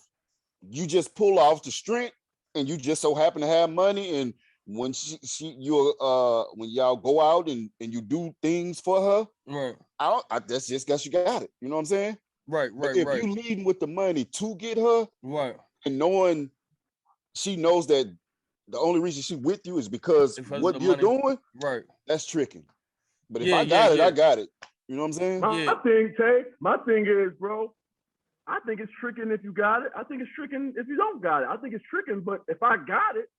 you just pull off the strength and you just so happen to have money, and when when y'all go out and you do things for her, right? That's just guess you got it. You know what I'm saying? Right. But if you leading with the money to get her, right, and knowing she knows that the only reason she with you is because what you're doing, right? That's tricking. But if I got it, I got it. You know what I'm saying? My thing is, bro, I think it's tricking if you got it. I think it's tricking if you don't got it. I think it's tricking, but if I got it,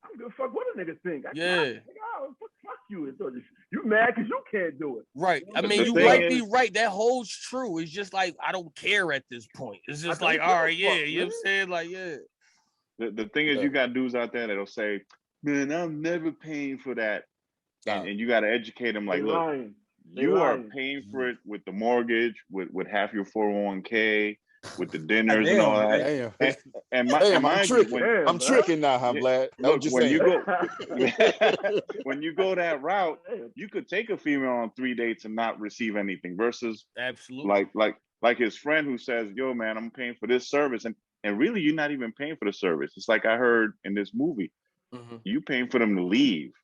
I'm gonna fuck what a nigga think. Fuck you. You mad because you can't do it. Right. I mean, you might be right. That holds true. It's just like, I don't care at this point. It's just like, all right, yeah. You know what I'm saying? Like, yeah. The thing is, you got dudes out there that'll say, man, I'm never paying for that. And you got to educate them like, look, you are paying for it with the mortgage, with half your 401k, with the dinners and all that. I'm tricking now, I'm glad. Look, when you go that route, you could take a female on 3 dates and not receive anything, versus absolutely like his friend who says, yo, man, I'm paying for this service. And really, you're not even paying for the service. It's like I heard in this movie, you paying for them to leave.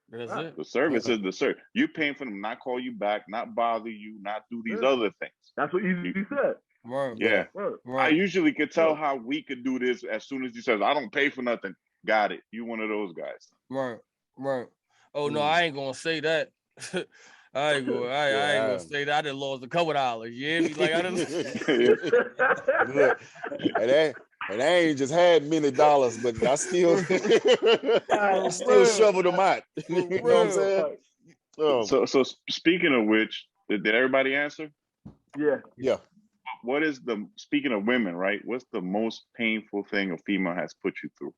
That's it. The service is the service. You're paying for them not call you back, not bother you, not do these other things. That's what you said. Right. Yeah. Right. I usually could tell how we could do this as soon as he says, I don't pay for nothing. Got it. You one of those guys. Right. Oh, no, I ain't going to say that. I ain't gonna say that. I done lost a couple dollars. Yeah, like I done. Look, and I ain't just had many dollars, but I still shoveled them out. You know what I'm saying? So speaking of which, did everybody answer? Yeah. What is speaking of women, right? What's the most painful thing a female has put you through?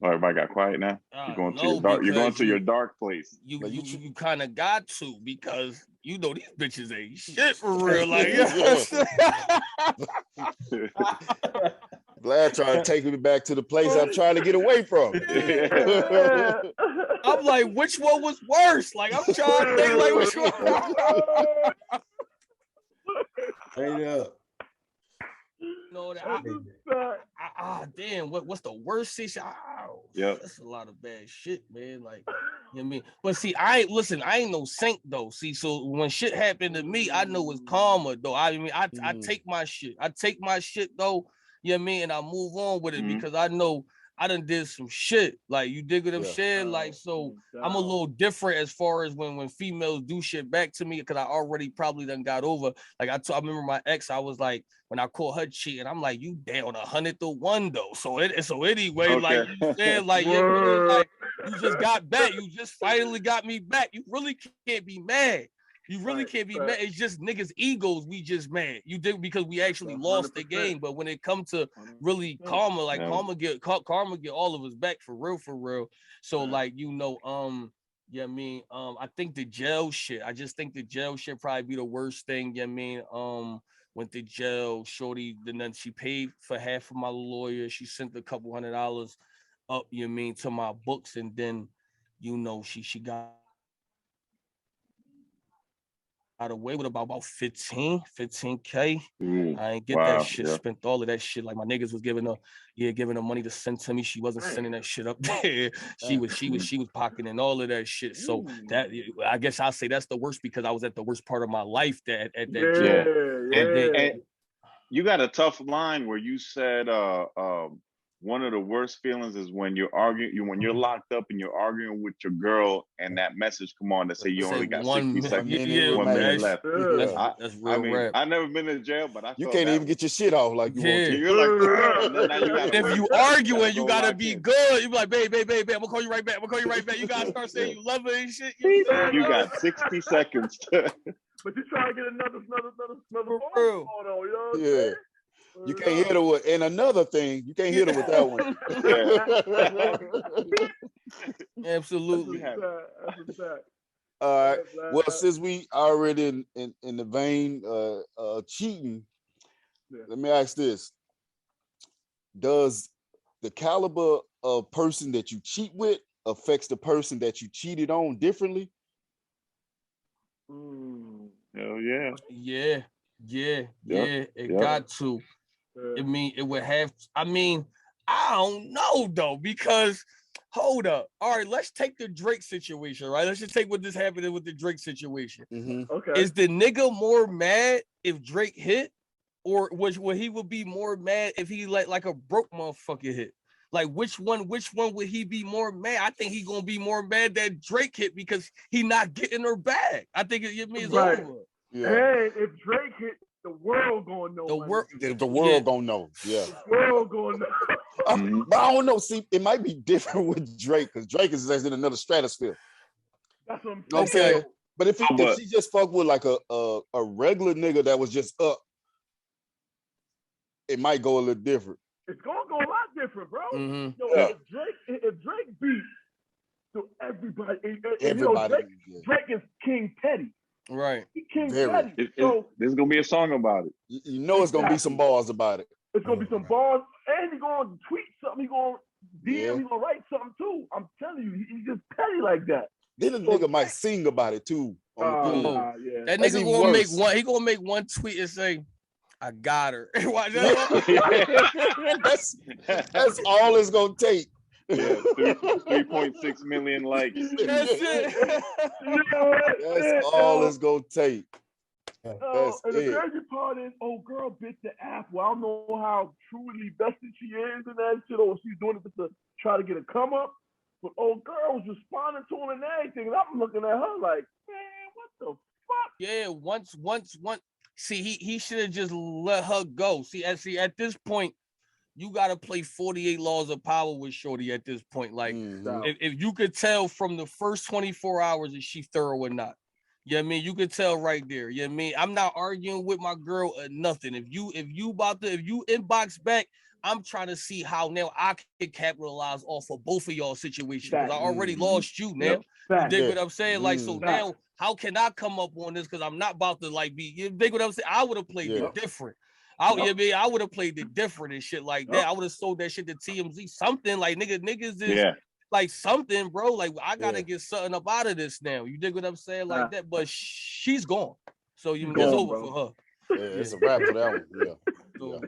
Oh, everybody got quiet now. You're going to your dark place. You kind of got to, because you know these bitches ain't shit for real. Like, Vlad trying to take me back to the place I'm trying to get away from. I'm like, which one was worse? Like, I'm trying to think, like, which one. Straight up. No, damn, what's the worst situation? That's a lot of bad shit, man. Like, you know what I mean? But see, I ain't no saint though. See, so when shit happened to me, I know it's karma though. I mean, I take my shit. Though, you know what I mean, and I move on with it, because I know I done did some shit. Like, you dig what I'm saying? Like, so I'm a little different as far as when females do shit back to me, because I already probably done got over. Like, I remember my ex, I was like, when I caught her cheating, I'm like, you down 100-1 though. So anyway, like you said, like, yeah, like you just got back. You just finally got me back. You really can't be mad. You really can't be mad. It's just niggas' egos. We just mad. You did, because we actually 100%. Lost the game. But when it comes to really karma, like karma get all of us back for real. So like, you know, yeah, I mean, I think the jail shit. I just think the jail shit probably be the worst thing. Yeah, I mean, went to jail. Shorty, then she paid for half of my lawyer. She sent a couple $100 up. You know what I mean, to my books, and then, you know, she got away with about 15K. I ain't get that shit. Spent all of that shit. Like, my niggas was giving her money to send to me. She wasn't sending that shit up there. She was pocketing all of that shit. So that, I guess I'll say that's the worst, because I was at the worst part of my life at that jail. And you got a tough line where you said one of the worst feelings is when you're arguing, when you're locked up and you're arguing with your girl, and that message come on to say you only got 60 seconds, 1 minute left. That's real. I mean, I've never been in jail, but I you can't even get your shit off like you want to. You're like, and then now you gotta if you arguing, you gotta be good. You be like, babe, I'm gonna call you right back. You gotta start saying you love her and shit. You got 60 seconds. But you try to get another phone call, though, you know what I'm saying? You can't hit her with, and another thing, you can't hit her with that one. Absolutely. That's all right. Well, since we already in the vein cheating, let me ask this: does the caliber of person that you cheat with affects the person that you cheated on differently? Hell yeah. It got to. I mean, it would have. I mean, I don't know though, because hold up. All right, let's take the Drake situation, right? Let's just take what this happened with the Drake situation. Okay. Is the nigga more mad if Drake hit, or would he would be more mad if he let like a broke motherfucker hit? Like, which one would he be more mad? I think he gonna be more mad that Drake hit, because he not getting her back. I think it means over. Yeah. Hey, if Drake hit, the world gonna know. The world gonna know. Yeah. The world gonna know. But I don't know. See, it might be different with Drake, because Drake is in another stratosphere. That's what I'm saying. You know what I'm saying? But if she just fuck with like a regular nigga that was just up, it might go a little different. It's gonna go a lot different, bro. If Drake beats, so everybody, Drake is King Petty. Right. King Petty. So there's gonna be a song about it. You know it's gonna be some bars about it. It's gonna be some bars, and he's gonna tweet something. He's gonna DM. He's gonna write something too. I'm telling you, he's just petty like that. Then the nigga might sing about it too. That nigga gonna make one. He gonna make one tweet and say, "I got her." That's all it's gonna take. 3.6 million likes. That's it. That's all it's gonna take. And the crazy part is, girl bit the apple. I don't know how truly vested she is in that shit, or she's doing it just to try to get a come up. But girl was responding to him and everything, and I'm looking at her like, man, what the fuck? Yeah, once. See, he should have just let her go. See, at this point, you gotta play 48 Laws of Power with Shorty at this point. Like, if you could tell from the first 24 hours if she thorough or not. Yeah, I mean, you could tell right there. Yeah, I mean, I'm not arguing with my girl or nothing. If you inbox back, I'm trying to see how now I can capitalize off of both of y'all situations, because I already lost you now. You dig what I'm saying? Like, so now how can I come up on this? Because I'm not about to like be. You dig what I'm saying? I would have played it different. I would have played it different and shit like that. I would have sold that shit to TMZ. Something like niggas is like something, bro. Like, I gotta get something up out of this now. You dig what I'm saying? Like that. But she's gone. So it's over for her. Yeah, it's a wrap for that one.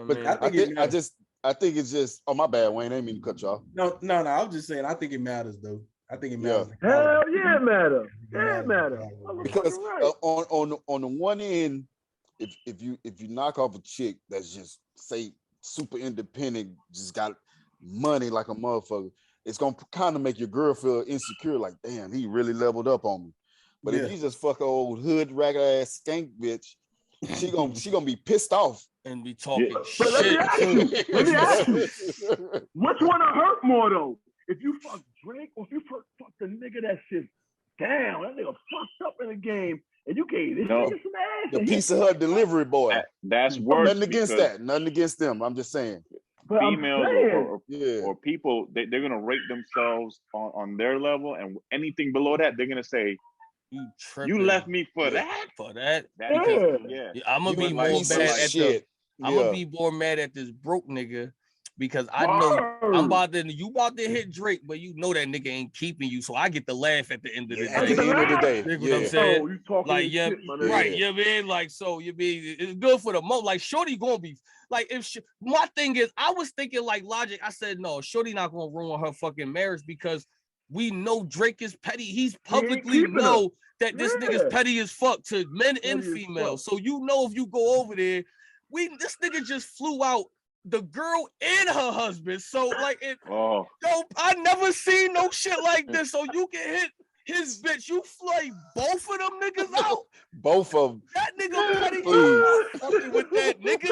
But I think it's just. Oh, my bad, Wayne. I didn't mean to cut you off. No. I was just saying. I think it matters, though. I think it matters. Hell yeah, it matters. Yeah, it matters. Because on the one end, if you knock off a chick that's just say super independent, just got money like a motherfucker, it's gonna kind of make your girl feel insecure, like, damn, he really leveled up on me. But if you just fuck an old hood ragged ass skank bitch, she gonna be pissed off and be talking But let me ask you, which one will hurt more though? If you fuck Drake or if you fuck the nigga that shit down, that nigga fucked up in the game, and you gave this nigga some ass. The piece of her delivery boy. That's worse. Nothing against that. Nothing against them. I'm just saying. But females or people, they're gonna rate themselves on their level, and anything below that, they're gonna say, "You left me for that." For that. I'm gonna be more mad at shit. I'm gonna be more mad at this broke nigga because I know you about to hit Drake, but you know that nigga ain't keeping you, so I get to laugh at the end of the day. At the end of the day, you know what I'm saying? Oh, you talking like, shit, right? You know what I mean? Like, so you mean it's good for the moment. Like, Shorty gonna be like, my thing is, I was thinking like Logic. I said no, Shorty not gonna ruin her fucking marriage because we know Drake is petty. He's publicly know that this nigga's petty as fuck to men and females. So you know if you go over there, this nigga just flew out the girl and her husband. So like yo, I never seen no shit like this. So you can hit his bitch. You flay both of them niggas out. Both of them. That nigga petty. Fucking with that nigga.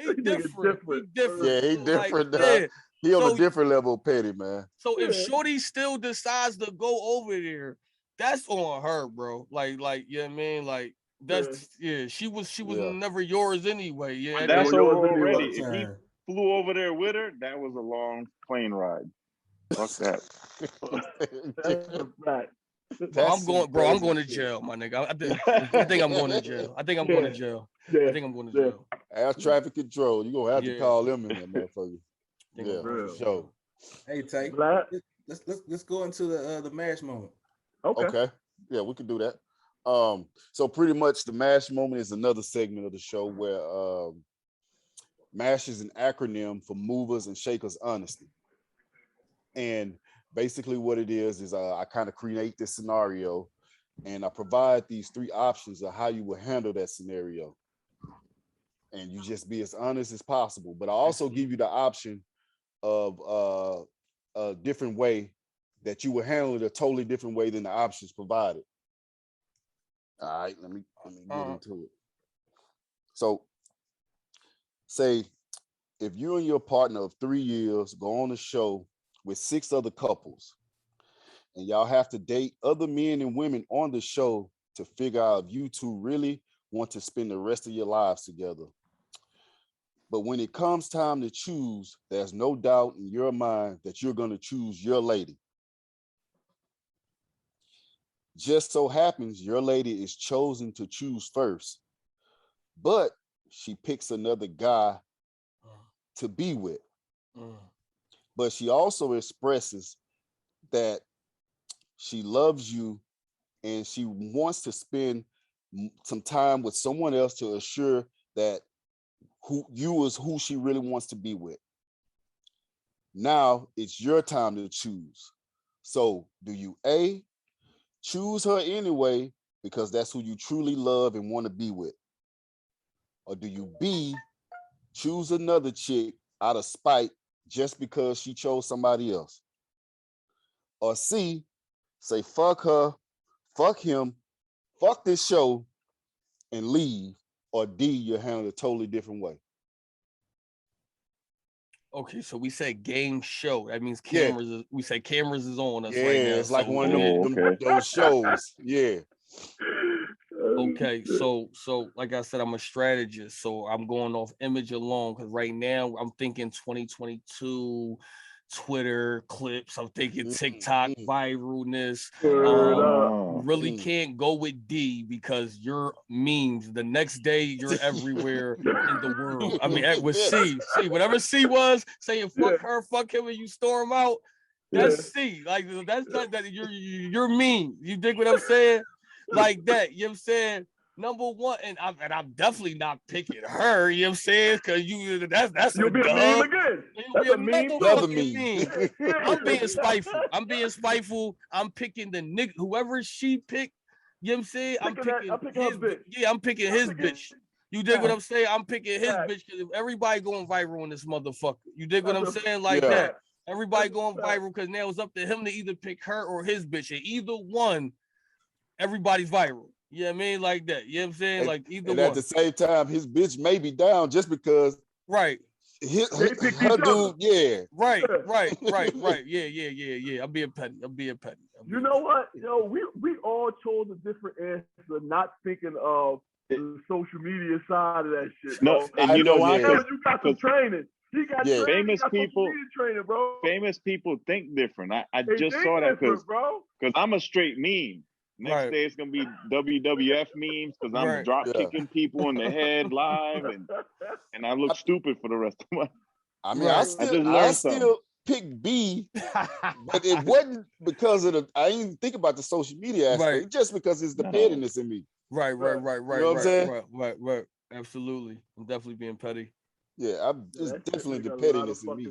He different. Yeah, he different. Like, he on a different level of petty, man. So if Shorty still decides to go over there, that's on her, bro. Like, you know what I mean? Like, that's she was never yours anyway. Yeah, that's already. If he flew over there with her, that was a long plane ride. Fuck that. I'm going to jail, my nigga. I think I'm going to jail. I think I'm going to jail. Air traffic control. You gonna have to call them in there, motherfucker. Yeah, for sure. Hey, Tay, let's go into the MASH moment. Okay. Yeah, we can do that. So pretty much the MASH moment is another segment of the show where MASH is an acronym for Movers and Shakers Honesty. And basically what it is I kind of create this scenario and I provide these three options of how you will handle that scenario. And you just be as honest as possible. But I also give you the option of a different way that you will handle it a totally different way than the options provided. All right, let me get into it. So say if you and your partner of 3 years go on a show with 6 other couples and y'all have to date other men and women on the show to figure out if you two really want to spend the rest of your lives together. But when it comes time to choose, there's no doubt in your mind that you're going to choose your lady. Just so happens your lady is chosen to choose first, but she picks another guy to be with. But she also expresses that she loves you and she wants to spend some time with someone else to assure that who she really wants to be with. Now it's your time to choose. So do you A, choose her anyway because that's who you truly love and want to be with? Or do you B, choose another chick out of spite just because she chose somebody else? Or C, say fuck her, fuck him, fuck this show and leave? Or D, you handle it a totally different way? Okay, so we said game show. That means cameras. We say cameras is on us right now. It's like one of those shows. Yeah. Okay, so like I said, I'm a strategist, so I'm going off image alone because right now I'm thinking 2022 Twitter clips. I'm thinking TikTok viralness. Really can't go with D because you're memes. The next day you're everywhere in the world. I mean, with C, whatever C was saying, fuck her, fuck him, and you storm out. That's C. Like that's not that you're mean. You dig what I'm saying? Like that. You know what I'm saying? Number one, and I'm definitely not picking her, you know what I'm saying? Because that's you'll be a meme again. That's a meme. I'm being spiteful. I'm picking the nigga, whoever she picked, you know what I'm saying? I'm picking his bitch. Yeah, I'm picking his bitch. You dig what I'm saying? I'm picking his bitch because everybody going viral on this motherfucker. You dig what I'm saying? Like that. Everybody going viral because now it's up to him to either pick her or his bitch. And either one, everybody's viral. You know what I mean? Like that. You know what I'm saying? And, like either and one. At the same time, his bitch may be down just because right. Her dude, yeah. Right. Yeah. I'm being petty. You know what? We all chose a different answer, not thinking of the social media side of that shit. No, and you know why? You got some training. He got training. Famous got people, training, bro. Famous people think different. I just saw that because I'm a straight meme. Next day it's gonna be WWF memes because I'm drop kicking people in the head live, and I look stupid for the rest of my. I mean, I still pick B, but it wasn't because of I didn't even think about the social media aspect, just because it's the pettiness in me. Right. You know what I'm saying? Right. Absolutely. I'm definitely being petty. Yeah, it's definitely the pettiness in me.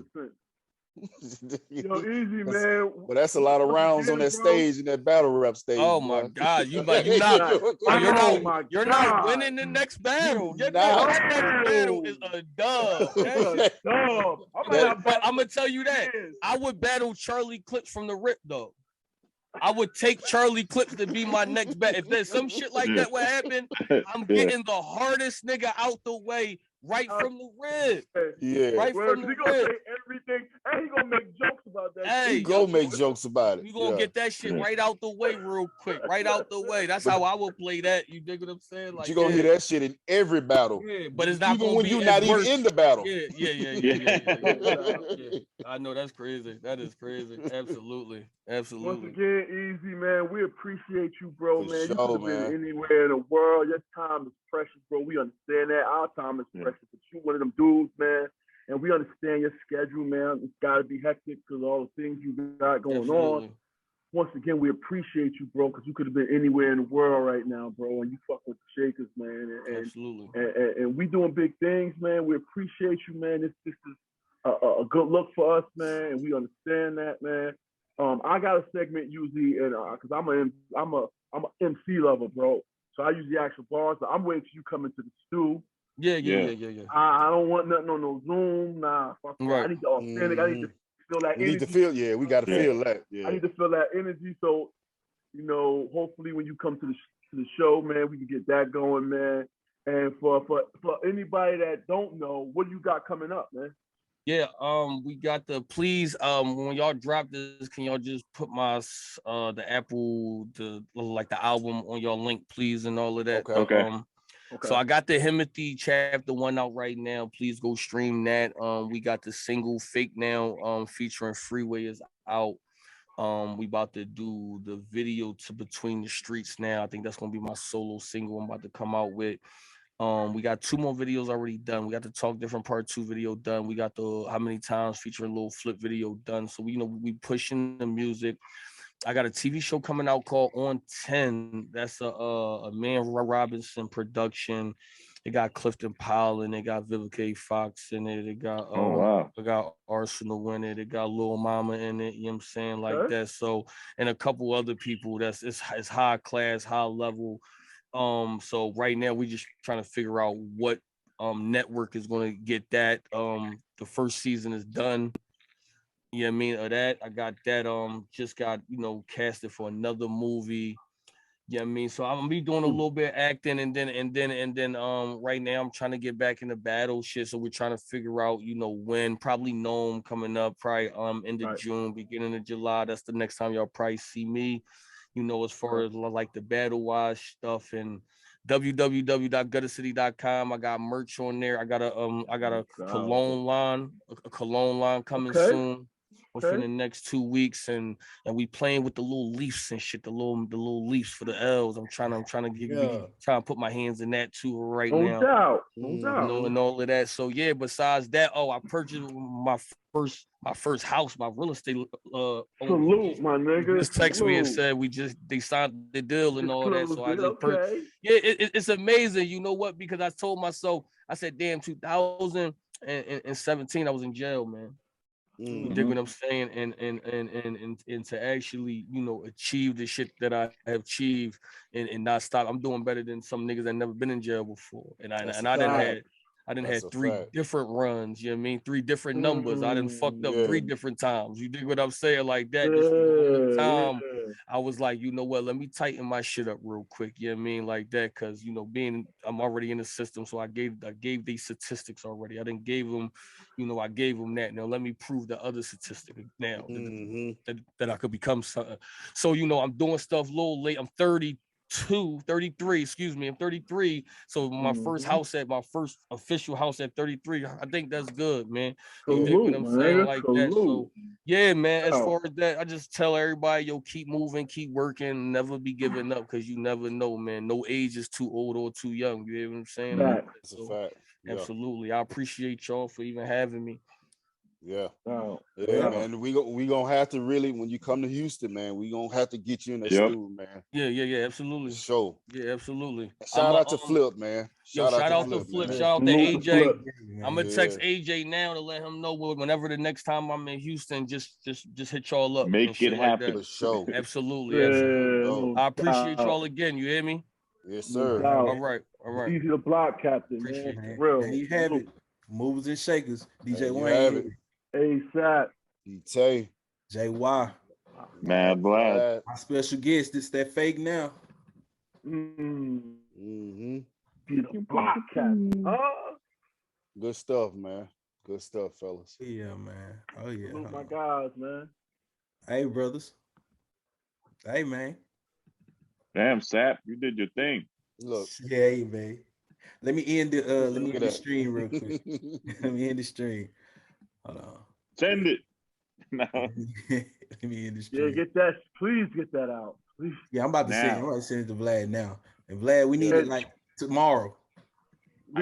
Yo, easy, man. But that's a lot of rounds on that stage in that battle rap stage. Oh my God, you're not winning the next battle. Your next battle is a dub. But I'm gonna tell you that I would battle Charlie Clips from the Rip though. I would take Charlie Clips to be my next battle. If there's some shit like that would happen, I'm getting the hardest nigga out the way. Right from the rib. Yeah. Right from the rib. He gonna say everything, and he gonna make jokes about that. He gonna make jokes about it. You gonna get that shit right out the way real quick. Right out the way. That's how I would play that. You dig what I'm saying? Like you gonna hear that shit in every battle. Yeah, but it's not even when you're not even in the battle. Yeah. I know that's crazy. That is crazy. Absolutely. Once again, Easy, man, we appreciate you, bro, man. You could have been man. anywhere in the world. Your time is precious, bro. We understand that. Our time is precious. But you one of them dudes, man. And we understand your schedule, man. It's got to be hectic because of all the things you got going on. Once again, we appreciate you, bro, because you could have been anywhere in the world right now, bro. And you fuck with the Shakers, man. Absolutely. And we doing big things, man. We appreciate you, man. This is a good look for us, man. And we understand that, man. I got a segment usually, and because I'm a MC lover, bro. So I use the actual bars. So I'm waiting till you come into the stew. Yeah. I don't want nothing on no Zoom. Nah, fuck that. I need the authentic. I need to feel that energy. You need to feel, we got to feel that. Yeah. I need to feel that energy. So, hopefully when you come to the show, man, we can get that going, man. And for anybody that don't know, what do you got coming up, man? Yeah, we got please, when y'all drop this, can y'all just put my the Apple, the album on your link, please, and all of that. Okay. So I got the Untitled Chapter 1 out right now. Please go stream that. We got the single Fake Now, featuring Freeway is out. We about to do the video to Between the Streets now. I think that's gonna be my solo single I'm about to come out with. We got 2 more videos already done. We got the Talk Different Part 2 video done. We got the How Many Times featuring Lil Flip video done. So we pushing the music. I got a TV show coming out called On 10. That's a Man Robinson production. It got Clifton Powell and it got Vivica Fox in it. It got it got Arsenal in it. It got Lil Mama in it. You know what I'm saying? Like that. So, and a couple other people it's high class, high level. So right now we just trying to figure out what network is going to get that. The first season is done. You know what I mean? Of that, I got that. Just got casted for another movie. You know what I mean? So I'm gonna be doing a little bit of acting, and then right now I'm trying to get back in the battle shit. So we're trying to figure out when. Probably Gnome coming up, probably end of June, beginning of July. That's the next time y'all probably see me. As far as like the battle wise stuff, and www.guttercity.com. I got merch on there. I got a cologne line coming soon within the next 2 weeks, and we playing with the little leaves and shit, the little leaves for the L's. I'm trying to trying to put my hands in that too right now. No doubt. And all of that. So yeah, besides that, I purchased my first house, my real estate salute, my nigga. Just text me and said they signed the deal and all that. So I just purchased. Yeah, it's amazing. You know what? Because I told myself, I said, damn, 2017, I was in jail, man. You dig what I'm saying? And to actually, you know, achieve the shit that I have achieved and not stop. I'm doing better than some niggas that never been in jail before. And I done had 3 different runs, you know what I mean? 3 different numbers. I done fucked up 3 different times. You dig what I'm saying? Like that. This was the time I was like, you know what, let me tighten my shit up real quick. You know what I mean? Like that, cause you know, I'm already in the system. So I gave these statistics already. I didn't gave them, you know, I gave them that. Now let me prove the other statistic now that I could become something. So, you know, I'm doing stuff a little late. I'm 33, excuse me. I'm 33. So my first official house at 33, I think that's good, man. You dig what I'm saying? Like that. So yeah, man, as far as that, I just tell everybody, yo, keep moving, keep working, never be giving up, because you never know, man. No age is too old or too young. You know what I'm saying? That's a fact. Absolutely. I appreciate y'all for even having me. Yeah. Man. We gonna have to really, when you come to Houston, man, we gonna have to get you in that studio, man. Yeah, absolutely. Show. Yeah, absolutely. Shout out to Flip, man. Shout out to Flip. Man. Shout out to AJ. I'm gonna text AJ now to let him know whenever the next time I'm in Houston, just hit y'all up. Make it happen. For sure. Absolutely. I appreciate y'all again. You hear me? Yes, sir. All right. Easy the block captain, man. Real. There you have it. Movers and shakers. DJ Wayne. ASAP. D-Tay. JY. Mad Black. My special guest. It's that fake now. The block captain. Good stuff, man. Good stuff, fellas. Yeah, man. Oh yeah. Oh my guys, man. Hey, brothers. Hey, man. Damn, Sap, you did your thing. Look. Yeah, man. Let me end the stream real quick. Let me end the stream. Hold on. Send it. No. Let me end the stream. Yeah, get that. Please get that out. Please. Yeah, I'm about to send it to Vlad now. And Vlad, we need it like tomorrow.